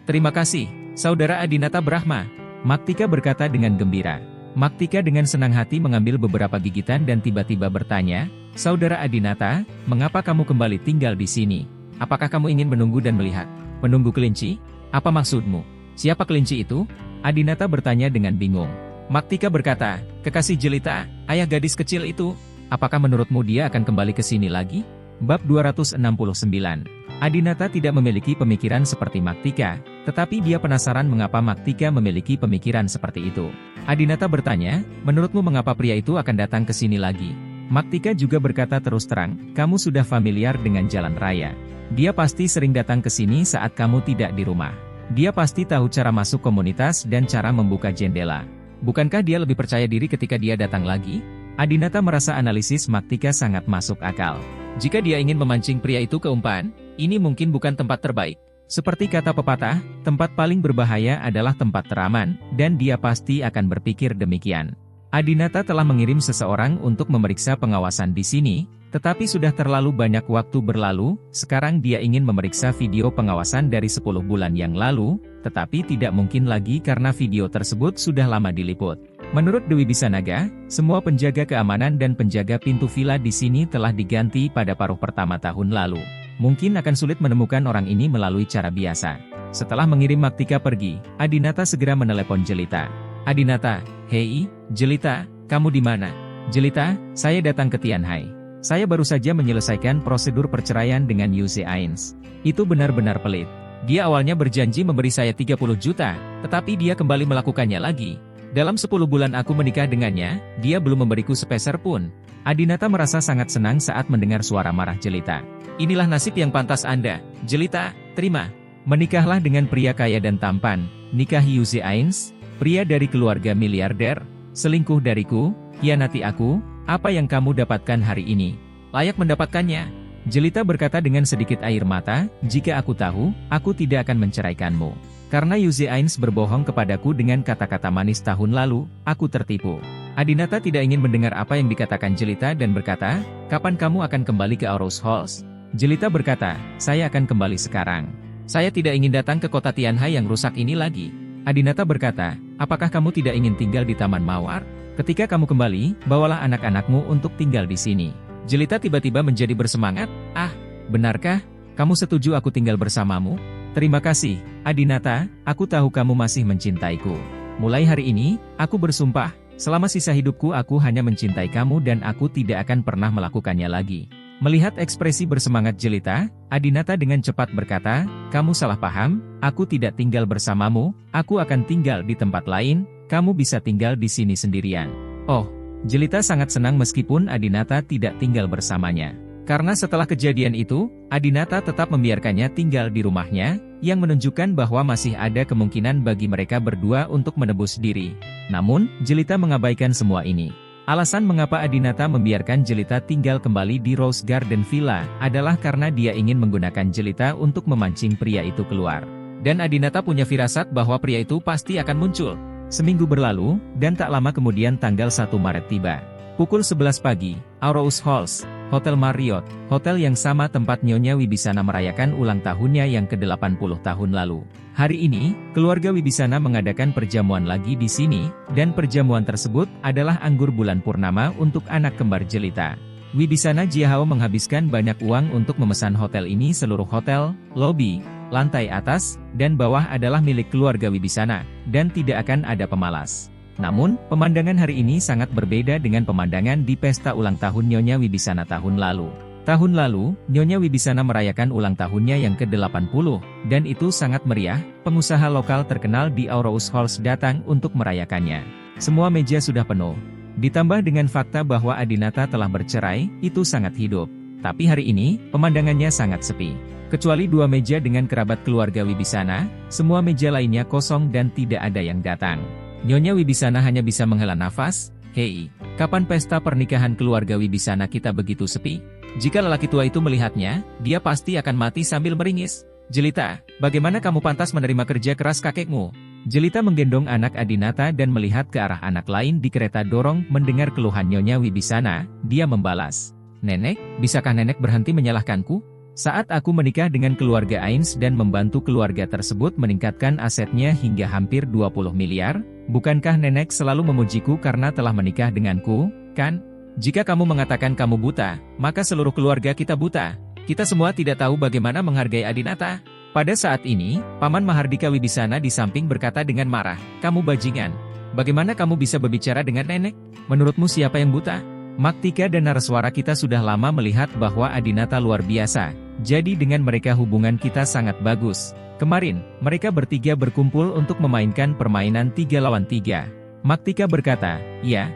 Terima kasih, Saudara Adinata Brahma. Maktika berkata dengan gembira. Maktika dengan senang hati mengambil beberapa gigitan dan tiba-tiba bertanya, "Saudara Adinata, mengapa kamu kembali tinggal di sini? Apakah kamu ingin menunggu dan melihat? Menunggu kelinci? Apa maksudmu? Siapa kelinci itu?" Adinata bertanya dengan bingung. Maktika berkata, "Kekasih Jelita, ayah gadis kecil itu. Apakah menurutmu dia akan kembali ke sini lagi?" Bab 269. Adinata tidak memiliki pemikiran seperti Maktika, tetapi dia penasaran mengapa Maktika memiliki pemikiran seperti itu. Adinata bertanya, "Menurutmu mengapa pria itu akan datang ke sini lagi?" Maktika juga berkata terus terang, "Kamu sudah familiar dengan jalan raya. Dia pasti sering datang ke sini saat kamu tidak di rumah. Dia pasti tahu cara masuk komunitas dan cara membuka jendela. Bukankah dia lebih percaya diri ketika dia datang lagi?" Adinata merasa analisis Maktika sangat masuk akal. Jika dia ingin memancing pria itu ke umpan, ini mungkin bukan tempat terbaik. Seperti kata pepatah, tempat paling berbahaya adalah tempat teraman, dan dia pasti akan berpikir demikian. Adinata telah mengirim seseorang untuk memeriksa pengawasan di sini, tetapi sudah terlalu banyak waktu berlalu, sekarang dia ingin memeriksa video pengawasan dari 10 bulan yang lalu, tetapi tidak mungkin lagi karena video tersebut sudah lama diliput. Menurut Dewi Bisanaga, semua penjaga keamanan dan penjaga pintu villa di sini telah diganti pada paruh pertama tahun lalu. Mungkin akan sulit menemukan orang ini melalui cara biasa. Setelah mengirim Maktika pergi, Adinata segera menelepon Jelita. "Adinata, hei, Jelita, kamu di mana?" "Jelita, saya datang ke Tianhai. Saya baru saja menyelesaikan prosedur perceraian dengan Yu Zeains. Itu benar-benar pelit. Dia awalnya berjanji memberi saya 30 juta, tetapi dia kembali melakukannya lagi. Dalam 10 bulan aku menikah dengannya, dia belum memberiku sepeser pun." Adinata merasa sangat senang saat mendengar suara marah Jelita. "Inilah nasib yang pantas Anda, Jelita, terima. Menikahlah dengan pria kaya dan tampan, nikahi Yu Zeains, pria dari keluarga miliarder, selingkuh dariku, hianati aku, apa yang kamu dapatkan hari ini? Layak mendapatkannya." Jelita berkata dengan sedikit air mata, "Jika aku tahu, aku tidak akan menceraikanmu. Karena Yu Zeains berbohong kepadaku dengan kata-kata manis tahun lalu, aku tertipu." Adinata tidak ingin mendengar apa yang dikatakan Jelita dan berkata, "Kapan kamu akan kembali ke Aarhus Halls?" Jelita berkata, "Saya akan kembali sekarang. Saya tidak ingin datang ke kota Tianhai yang rusak ini lagi." Adinata berkata, "Apakah kamu tidak ingin tinggal di Taman Mawar? Ketika kamu kembali, bawalah anak-anakmu untuk tinggal di sini." Jelita tiba-tiba menjadi bersemangat, "Ah, benarkah? Kamu setuju aku tinggal bersamamu? Terima kasih, Adinata, aku tahu kamu masih mencintaiku. Mulai hari ini, aku bersumpah, selama sisa hidupku aku hanya mencintai kamu dan aku tidak akan pernah melakukannya lagi." Melihat ekspresi bersemangat Jelita, Adinata dengan cepat berkata, "Kamu salah paham, aku tidak tinggal bersamamu, aku akan tinggal di tempat lain, kamu bisa tinggal di sini sendirian." Oh, Jelita sangat senang meskipun Adinata tidak tinggal bersamanya. Karena setelah kejadian itu, Adinata tetap membiarkannya tinggal di rumahnya, yang menunjukkan bahwa masih ada kemungkinan bagi mereka berdua untuk menebus diri. Namun, Jelita mengabaikan semua ini. Alasan mengapa Adinata membiarkan Jelita tinggal kembali di Rose Garden Villa adalah karena dia ingin menggunakan Jelita untuk memancing pria itu keluar. Dan Adinata punya firasat bahwa pria itu pasti akan muncul. Seminggu berlalu, dan tak lama kemudian tanggal 1 Maret tiba. Pukul 11 pagi, Aarhus Halls. Hotel Marriott, hotel yang sama tempat Nyonya Wibisana merayakan ulang tahunnya yang ke-80 tahun lalu. Hari ini, keluarga Wibisana mengadakan perjamuan lagi di sini, dan perjamuan tersebut adalah anggur bulan purnama untuk anak kembar jelita. Wibisana Jiahao menghabiskan banyak uang untuk memesan hotel ini. Seluruh hotel, lobi, lantai atas, dan bawah adalah milik keluarga Wibisana, dan tidak akan ada pemalas. Namun, pemandangan hari ini sangat berbeda dengan pemandangan di pesta ulang tahun Nyonya Wibisana tahun lalu. Tahun lalu, Nyonya Wibisana merayakan ulang tahunnya yang ke-80, dan itu sangat meriah. Pengusaha lokal terkenal di Aurous Halls datang untuk merayakannya. Semua meja sudah penuh. Ditambah dengan fakta bahwa Adinata telah bercerai, itu sangat hidup. Tapi hari ini, pemandangannya sangat sepi. Kecuali 2 meja dengan kerabat keluarga Wibisana, semua meja lainnya kosong dan tidak ada yang datang. Nyonya Wibisana hanya bisa menghela nafas. Hei, kapan pesta pernikahan keluarga Wibisana kita begitu sepi? Jika lelaki tua itu melihatnya, dia pasti akan mati sambil meringis. Jelita, bagaimana kamu pantas menerima kerja keras kakekmu? Jelita menggendong anak Adinata dan melihat ke arah anak lain di kereta dorong. Mendengar keluhan Nyonya Wibisana, dia membalas. Nenek, bisakah nenek berhenti menyalahkanku? Saat aku menikah dengan keluarga Ains dan membantu keluarga tersebut meningkatkan asetnya hingga hampir 20 miliar, bukankah nenek selalu memujiku karena telah menikah denganku, kan? Jika kamu mengatakan kamu buta, maka seluruh keluarga kita buta. Kita semua tidak tahu bagaimana menghargai Adinata. Pada saat ini, Paman Mahardika Wibisana di samping berkata dengan marah, kamu bajingan. Bagaimana kamu bisa berbicara dengan nenek? Menurutmu siapa yang buta? Maktika dan Nareswara kita sudah lama melihat bahwa Adinata luar biasa. Jadi dengan mereka hubungan kita sangat bagus. Kemarin, mereka bertiga berkumpul untuk memainkan permainan 3 lawan 3. Maktika berkata, ya,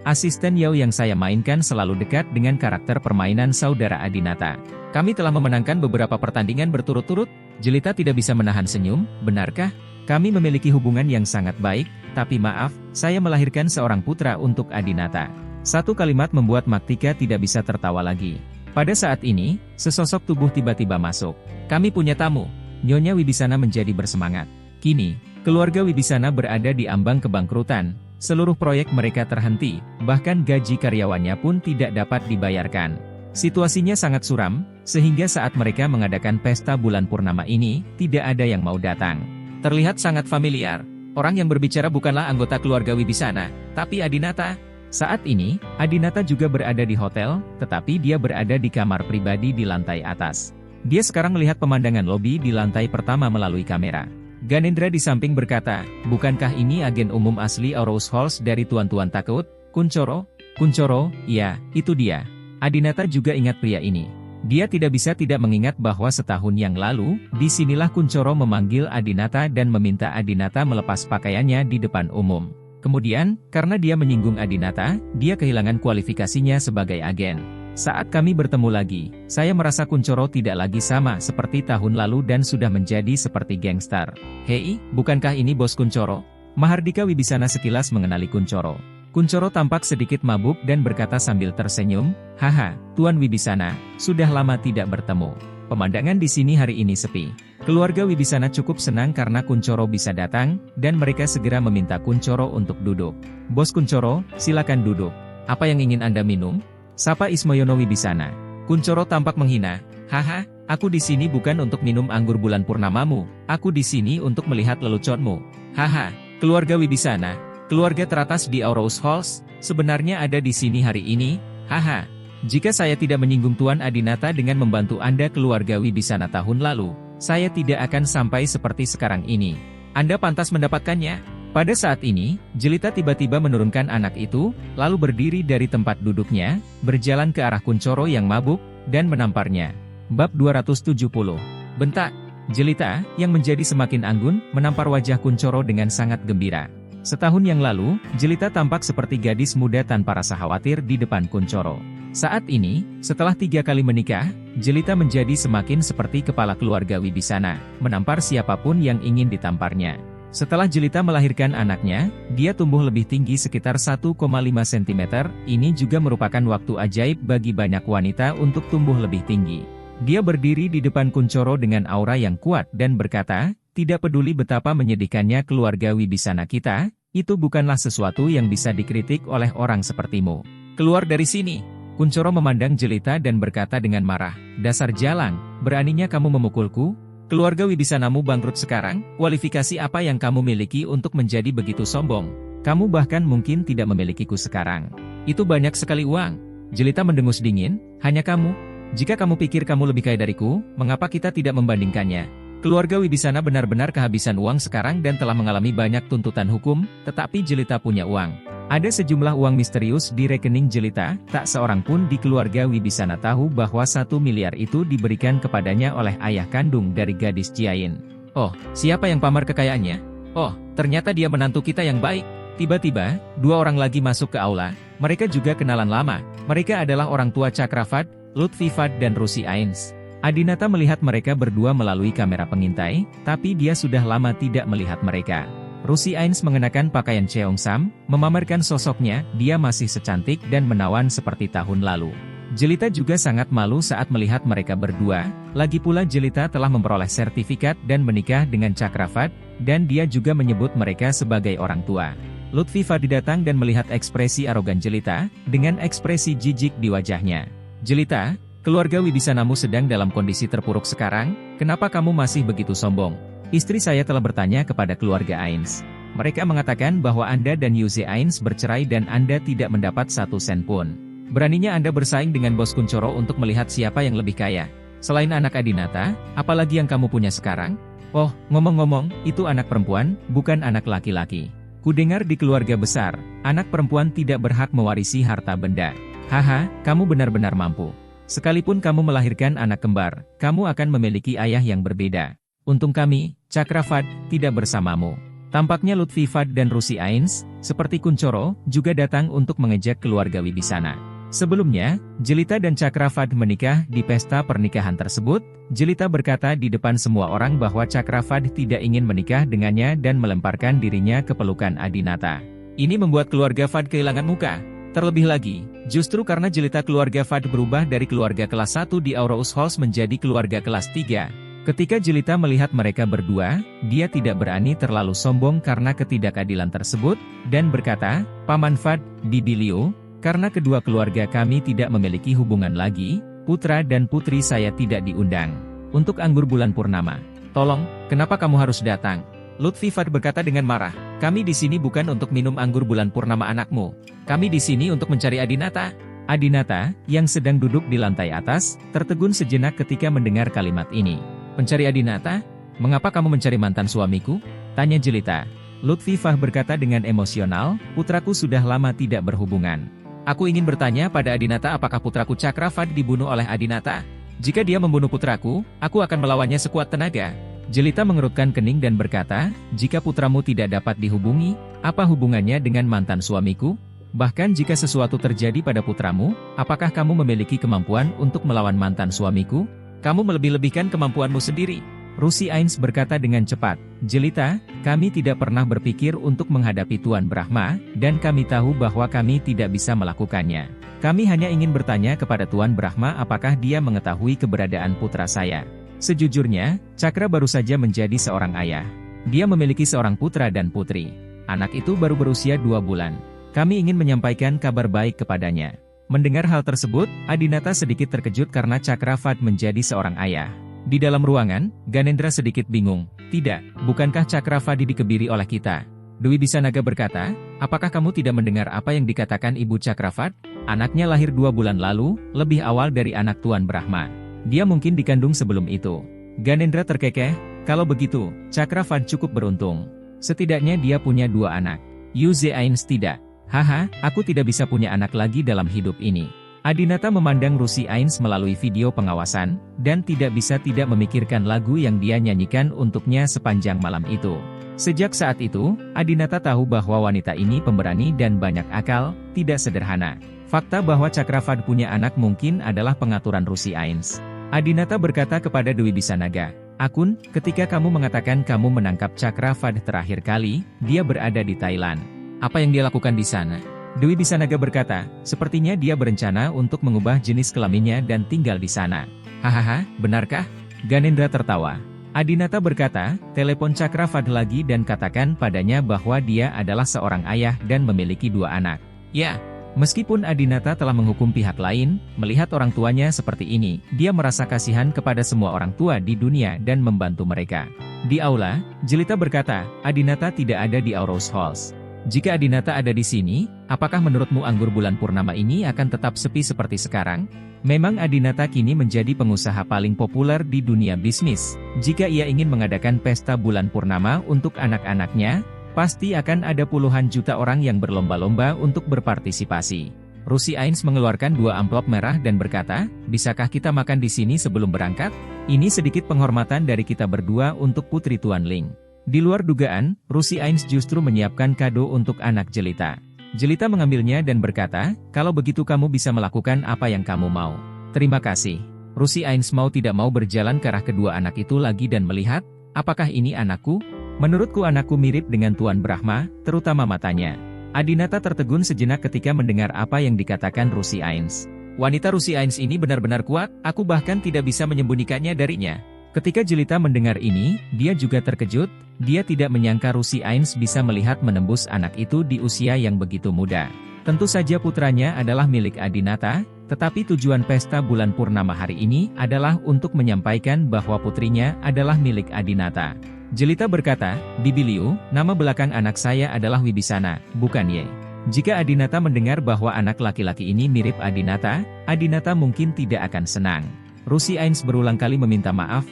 asisten Yao yang saya mainkan selalu dekat dengan karakter permainan saudara Adinata. Kami telah memenangkan beberapa pertandingan berturut-turut. Jelita tidak bisa menahan senyum, benarkah? Kami memiliki hubungan yang sangat baik, tapi maaf, saya melahirkan seorang putra untuk Adinata. Satu kalimat membuat Maktika tidak bisa tertawa lagi. Pada saat ini, sesosok tubuh tiba-tiba masuk. Kami punya tamu. Nyonya Wibisana menjadi bersemangat. Kini, keluarga Wibisana berada di ambang kebangkrutan. Seluruh proyek mereka terhenti, bahkan gaji karyawannya pun tidak dapat dibayarkan. Situasinya sangat suram, sehingga saat mereka mengadakan pesta bulan purnama ini, tidak ada yang mau datang. Terlihat sangat familiar. Orang yang berbicara bukanlah anggota keluarga Wibisana, tapi Adinata. Saat ini, Adinata juga berada di hotel, tetapi dia berada di kamar pribadi di lantai atas. Dia sekarang melihat pemandangan lobi di lantai pertama melalui kamera. Ganendra di samping berkata, bukankah ini agen umum asli Aurous Halls dari Tuan-Tuan Takut, Kunchoro? Kunchoro, ya, itu dia. Adinata juga ingat pria ini. Dia tidak bisa tidak mengingat bahwa setahun yang lalu, disinilah Kunchoro memanggil Adinata dan meminta Adinata melepas pakaiannya di depan umum. Kemudian, karena dia menyinggung Adinata, dia kehilangan kualifikasinya sebagai agen. Saat kami bertemu lagi, saya merasa Kunchoro tidak lagi sama seperti tahun lalu dan sudah menjadi seperti gangster. Hei, bukankah ini bos Kunchoro? Mahardika Wibisana sekilas mengenali Kunchoro. Kunchoro tampak sedikit mabuk dan berkata sambil tersenyum, haha, Tuan Wibisana, sudah lama tidak bertemu. Pemandangan di sini hari ini sepi. Keluarga Wibisana cukup senang karena Kunchoro bisa datang, dan mereka segera meminta Kunchoro untuk duduk. Bos Kunchoro, silakan duduk. Apa yang ingin Anda minum? Sapa Ismoyono Wibisana. Kunchoro tampak menghina. Haha, aku di sini bukan untuk minum anggur bulan purnamamu. Aku di sini untuk melihat leluconmu. Haha, keluarga Wibisana, keluarga teratas di Aurous Halls, sebenarnya ada di sini hari ini. Haha. Jika saya tidak menyinggung Tuan Adinata dengan membantu Anda keluarga Wibisana tahun lalu, saya tidak akan sampai seperti sekarang ini. Anda pantas mendapatkannya. Pada saat ini, Jelita tiba-tiba menurunkan anak itu, lalu berdiri dari tempat duduknya, berjalan ke arah Kunchoro yang mabuk, dan menamparnya. Bab 270. Bentak. Jelita, yang menjadi semakin anggun, menampar wajah Kunchoro dengan sangat gembira. Setahun yang lalu, Jelita tampak seperti gadis muda tanpa rasa khawatir di depan Kunchoro. Saat ini, setelah 3 kali menikah, Jelita menjadi semakin seperti kepala keluarga Wibisana, menampar siapapun yang ingin ditamparnya. Setelah Jelita melahirkan anaknya, dia tumbuh lebih tinggi sekitar 1,5 cm, ini juga merupakan waktu ajaib bagi banyak wanita untuk tumbuh lebih tinggi. Dia berdiri di depan Kunchoro dengan aura yang kuat dan berkata, tidak peduli betapa menyedihkannya keluarga Wibisana kita, itu bukanlah sesuatu yang bisa dikritik oleh orang sepertimu. Keluar dari sini. Kuncoro memandang Jelita dan berkata dengan marah, "Dasar jalang, beraninya kamu memukulku? Keluarga Wibisanamu bangkrut sekarang, kualifikasi apa yang kamu miliki untuk menjadi begitu sombong? Kamu bahkan mungkin tidak memilikiku sekarang. Itu banyak sekali uang." Jelita mendengus dingin, "Hanya kamu? Jika kamu pikir kamu lebih kaya dariku, mengapa kita tidak membandingkannya? Keluarga Wibisana benar-benar kehabisan uang sekarang dan telah mengalami banyak tuntutan hukum, tetapi Jelita punya uang. Ada sejumlah uang misterius di rekening Jelita, tak seorang pun di keluarga Wibisana tahu bahwa 1 miliar itu diberikan kepadanya oleh ayah kandung dari gadis Jiayin. Oh, siapa yang pamer kekayaannya? Oh, ternyata dia menantu kita yang baik." Tiba-tiba, 2 orang lagi masuk ke aula, mereka juga kenalan lama. Mereka adalah orang tua Chakravat, Lutfi Fad dan Rusi Ains. Adinata melihat mereka berdua melalui kamera pengintai, tapi dia sudah lama tidak melihat mereka. Rusi Ains mengenakan pakaian Cheongsam, memamerkan sosoknya, dia masih secantik dan menawan seperti tahun lalu. Jelita juga sangat malu saat melihat mereka berdua, lagi pula Jelita telah memperoleh sertifikat dan menikah dengan Chakravat, dan dia juga menyebut mereka sebagai orang tua. Lutfi Fadi datang dan melihat ekspresi arogan Jelita, dengan ekspresi jijik di wajahnya. "Jelita, keluarga Wibisanamu sedang dalam kondisi terpuruk sekarang, kenapa kamu masih begitu sombong? Istri saya telah bertanya kepada keluarga Ains. Mereka mengatakan bahwa Anda dan Yuze Ains bercerai dan Anda tidak mendapat 1 sen pun. Beraninya Anda bersaing dengan bos Kuncoro untuk melihat siapa yang lebih kaya. Selain anak Adinata, apalagi yang kamu punya sekarang? Oh, ngomong-ngomong, itu anak perempuan, bukan anak laki-laki. Kudengar di keluarga besar, anak perempuan tidak berhak mewarisi harta benda. Haha, kamu benar-benar mampu. Sekalipun kamu melahirkan anak kembar, kamu akan memiliki ayah yang berbeda. Untung kami, Chakravat, tidak bersamamu." Tampaknya Lutfi Fad dan Rusi Ains, seperti Kuncoro, juga datang untuk mengejek keluarga Wibisana. Sebelumnya, Jelita dan Chakravat menikah di pesta pernikahan tersebut. Jelita berkata di depan semua orang bahwa Chakravat tidak ingin menikah dengannya dan melemparkan dirinya ke pelukan Adinata. Ini membuat keluarga Fad kehilangan muka. Terlebih lagi, justru karena Jelita keluarga Fad berubah dari keluarga kelas 1 di Auraus House menjadi keluarga kelas 3. Ketika Jelita melihat mereka berdua, dia tidak berani terlalu sombong karena ketidakadilan tersebut, dan berkata, "Paman Fad, Bibilio, karena kedua keluarga kami tidak memiliki hubungan lagi, putra dan putri saya tidak diundang untuk anggur bulan purnama. Tolong, kenapa kamu harus datang?" Lutfi Fad berkata dengan marah, "Kami di sini bukan untuk minum anggur bulan purnama anakmu. Kami di sini untuk mencari Adinata." Adinata, yang sedang duduk di lantai atas, tertegun sejenak ketika mendengar kalimat ini. "Mencari Adinata? Mengapa kamu mencari mantan suamiku?" tanya Jelita. Lutfi Fah berkata dengan emosional, "Putraku sudah lama tidak berhubungan. Aku ingin bertanya pada Adinata apakah putraku Chakravat dibunuh oleh Adinata. Jika dia membunuh putraku, aku akan melawannya sekuat tenaga." Jelita mengerutkan kening dan berkata, "Jika putramu tidak dapat dihubungi, apa hubungannya dengan mantan suamiku? Bahkan jika sesuatu terjadi pada putramu, apakah kamu memiliki kemampuan untuk melawan mantan suamiku? Kamu melebih-lebihkan kemampuanmu sendiri." Rusi Ains berkata dengan cepat, "Jelita, kami tidak pernah berpikir untuk menghadapi Tuan Brahma, dan kami tahu bahwa kami tidak bisa melakukannya. Kami hanya ingin bertanya kepada Tuan Brahma apakah dia mengetahui keberadaan putra saya. Sejujurnya, Cakra baru saja menjadi seorang ayah. Dia memiliki seorang putra dan putri. Anak itu baru berusia 2 bulan. Kami ingin menyampaikan kabar baik kepadanya." Mendengar hal tersebut, Adinata sedikit terkejut karena Chakravat menjadi seorang ayah. Di dalam ruangan, Ganendra sedikit bingung. "Tidak, bukankah Chakravat dikebiri oleh kita?" Dwi Bisanaga berkata, "Apakah kamu tidak mendengar apa yang dikatakan Ibu Chakravat? Anaknya lahir 2 bulan lalu, lebih awal dari anak Tuan Brahma. Dia mungkin dikandung sebelum itu." Ganendra terkekeh, "Kalau begitu, Chakravat cukup beruntung. Setidaknya dia punya 2 anak. Yuze Ains tidak. Haha, aku tidak bisa punya anak lagi dalam hidup ini." Adinata memandang Rusi Ains melalui video pengawasan, dan tidak bisa tidak memikirkan lagu yang dia nyanyikan untuknya sepanjang malam itu. Sejak saat itu, Adinata tahu bahwa wanita ini pemberani dan banyak akal, tidak sederhana. Fakta bahwa Chakravat punya anak mungkin adalah pengaturan Rusi Ains. Adinata berkata kepada Dwi Bisanaga, "Akun, ketika kamu mengatakan kamu menangkap Chakravat terakhir kali, dia berada di Thailand. Apa yang dia lakukan di sana?" Dwi Bisanaga berkata, "Sepertinya dia berencana untuk mengubah jenis kelaminnya dan tinggal di sana." "Hahaha, benarkah?" Ganendra tertawa. Adinata berkata, "Telepon Chakravat lagi dan katakan padanya bahwa dia adalah seorang ayah dan memiliki 2 anak." "Ya, Meskipun Adinata telah menghukum pihak lain, melihat orang tuanya seperti ini, dia merasa kasihan kepada semua orang tua di dunia dan membantu mereka. Di aula, Jelita berkata, Adinata tidak ada di Aurous Halls. Jika Adinata ada di sini, apakah menurutmu anggur bulan purnama ini akan tetap sepi seperti sekarang? Memang Adinata kini menjadi pengusaha paling populer di dunia bisnis. Jika ia ingin mengadakan pesta bulan purnama untuk anak-anaknya, pasti akan ada puluhan juta orang yang berlomba-lomba untuk berpartisipasi. Rusi Ains mengeluarkan 2 amplop merah dan berkata, bisakah kita makan di sini sebelum berangkat? Ini sedikit penghormatan dari kita berdua untuk Putri Tuan Ling. Di luar dugaan, Rusi Ains justru menyiapkan kado untuk anak Jelita. Jelita mengambilnya dan berkata, kalau begitu kamu bisa melakukan apa yang kamu mau. Terima kasih. Rusi Ains mau tidak mau berjalan ke arah kedua anak itu lagi dan melihat, apakah ini anakku? Menurutku anakku mirip dengan Tuan Brahma, terutama matanya. Adinata tertegun sejenak ketika mendengar apa yang dikatakan Rusi Ains. Wanita Rusi Ains ini benar-benar kuat, aku bahkan tidak bisa menyembunyikannya darinya. Ketika Jelita mendengar ini, dia juga terkejut, dia tidak menyangka Rusi Ains bisa melihat menembus anak itu di usia yang begitu muda. Tentu saja putranya adalah milik Adinata, tetapi tujuan pesta bulan purnama hari ini adalah untuk menyampaikan bahwa putrinya adalah milik Adinata. Jelita berkata, Bibi Liu, nama belakang anak saya adalah Wibisana, bukan Ye. Jika Adinata mendengar bahwa anak laki-laki ini mirip Adinata, Adinata mungkin tidak akan senang. Rusi Ains berulang kali meminta maaf,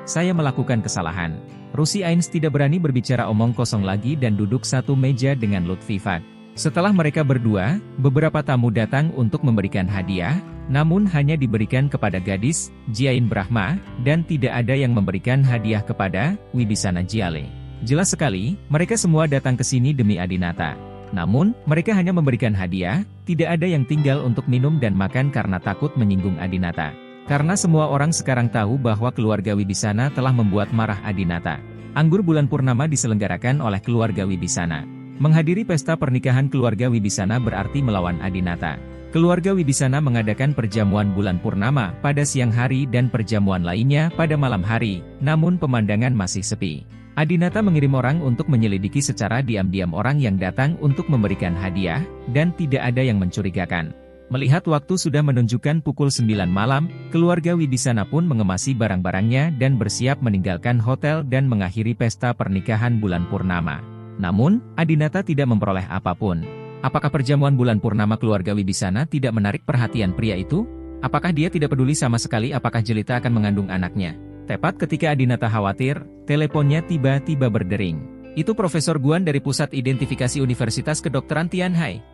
saya melakukan kesalahan. Rusi Ains tidak berani berbicara omong kosong lagi dan duduk satu meja dengan Lutfi Fat. Setelah mereka berdua, beberapa tamu datang untuk memberikan hadiah, namun hanya diberikan kepada gadis, Jiain Brahma, dan tidak ada yang memberikan hadiah kepada Wibisana Jiale. Jelas sekali, mereka semua datang ke sini demi Adinata. Namun, mereka hanya memberikan hadiah, tidak ada yang tinggal untuk minum dan makan karena takut menyinggung Adinata. Karena semua orang sekarang tahu bahwa keluarga Wibisana telah membuat marah Adinata. Anggur bulan purnama diselenggarakan oleh keluarga Wibisana. Menghadiri pesta pernikahan keluarga Wibisana berarti melawan Adinata. Keluarga Wibisana mengadakan perjamuan bulan purnama pada siang hari dan perjamuan lainnya pada malam hari, namun pemandangan masih sepi. Adinata mengirim orang untuk menyelidiki secara diam-diam orang yang datang untuk memberikan hadiah, dan tidak ada yang mencurigakan. Melihat waktu sudah menunjukkan pukul 9 malam, keluarga Wibisana pun mengemasi barang-barangnya dan bersiap meninggalkan hotel dan mengakhiri pesta pernikahan bulan purnama. Namun, Adinata tidak memperoleh apapun. Apakah perjamuan bulan purnama keluarga Wibisana tidak menarik perhatian pria itu? Apakah dia tidak peduli sama sekali apakah Jelita akan mengandung anaknya? Tepat ketika Adinata khawatir, teleponnya tiba-tiba berdering. Itu Profesor Guan dari Pusat Identifikasi Universitas Kedokteran Tianhai.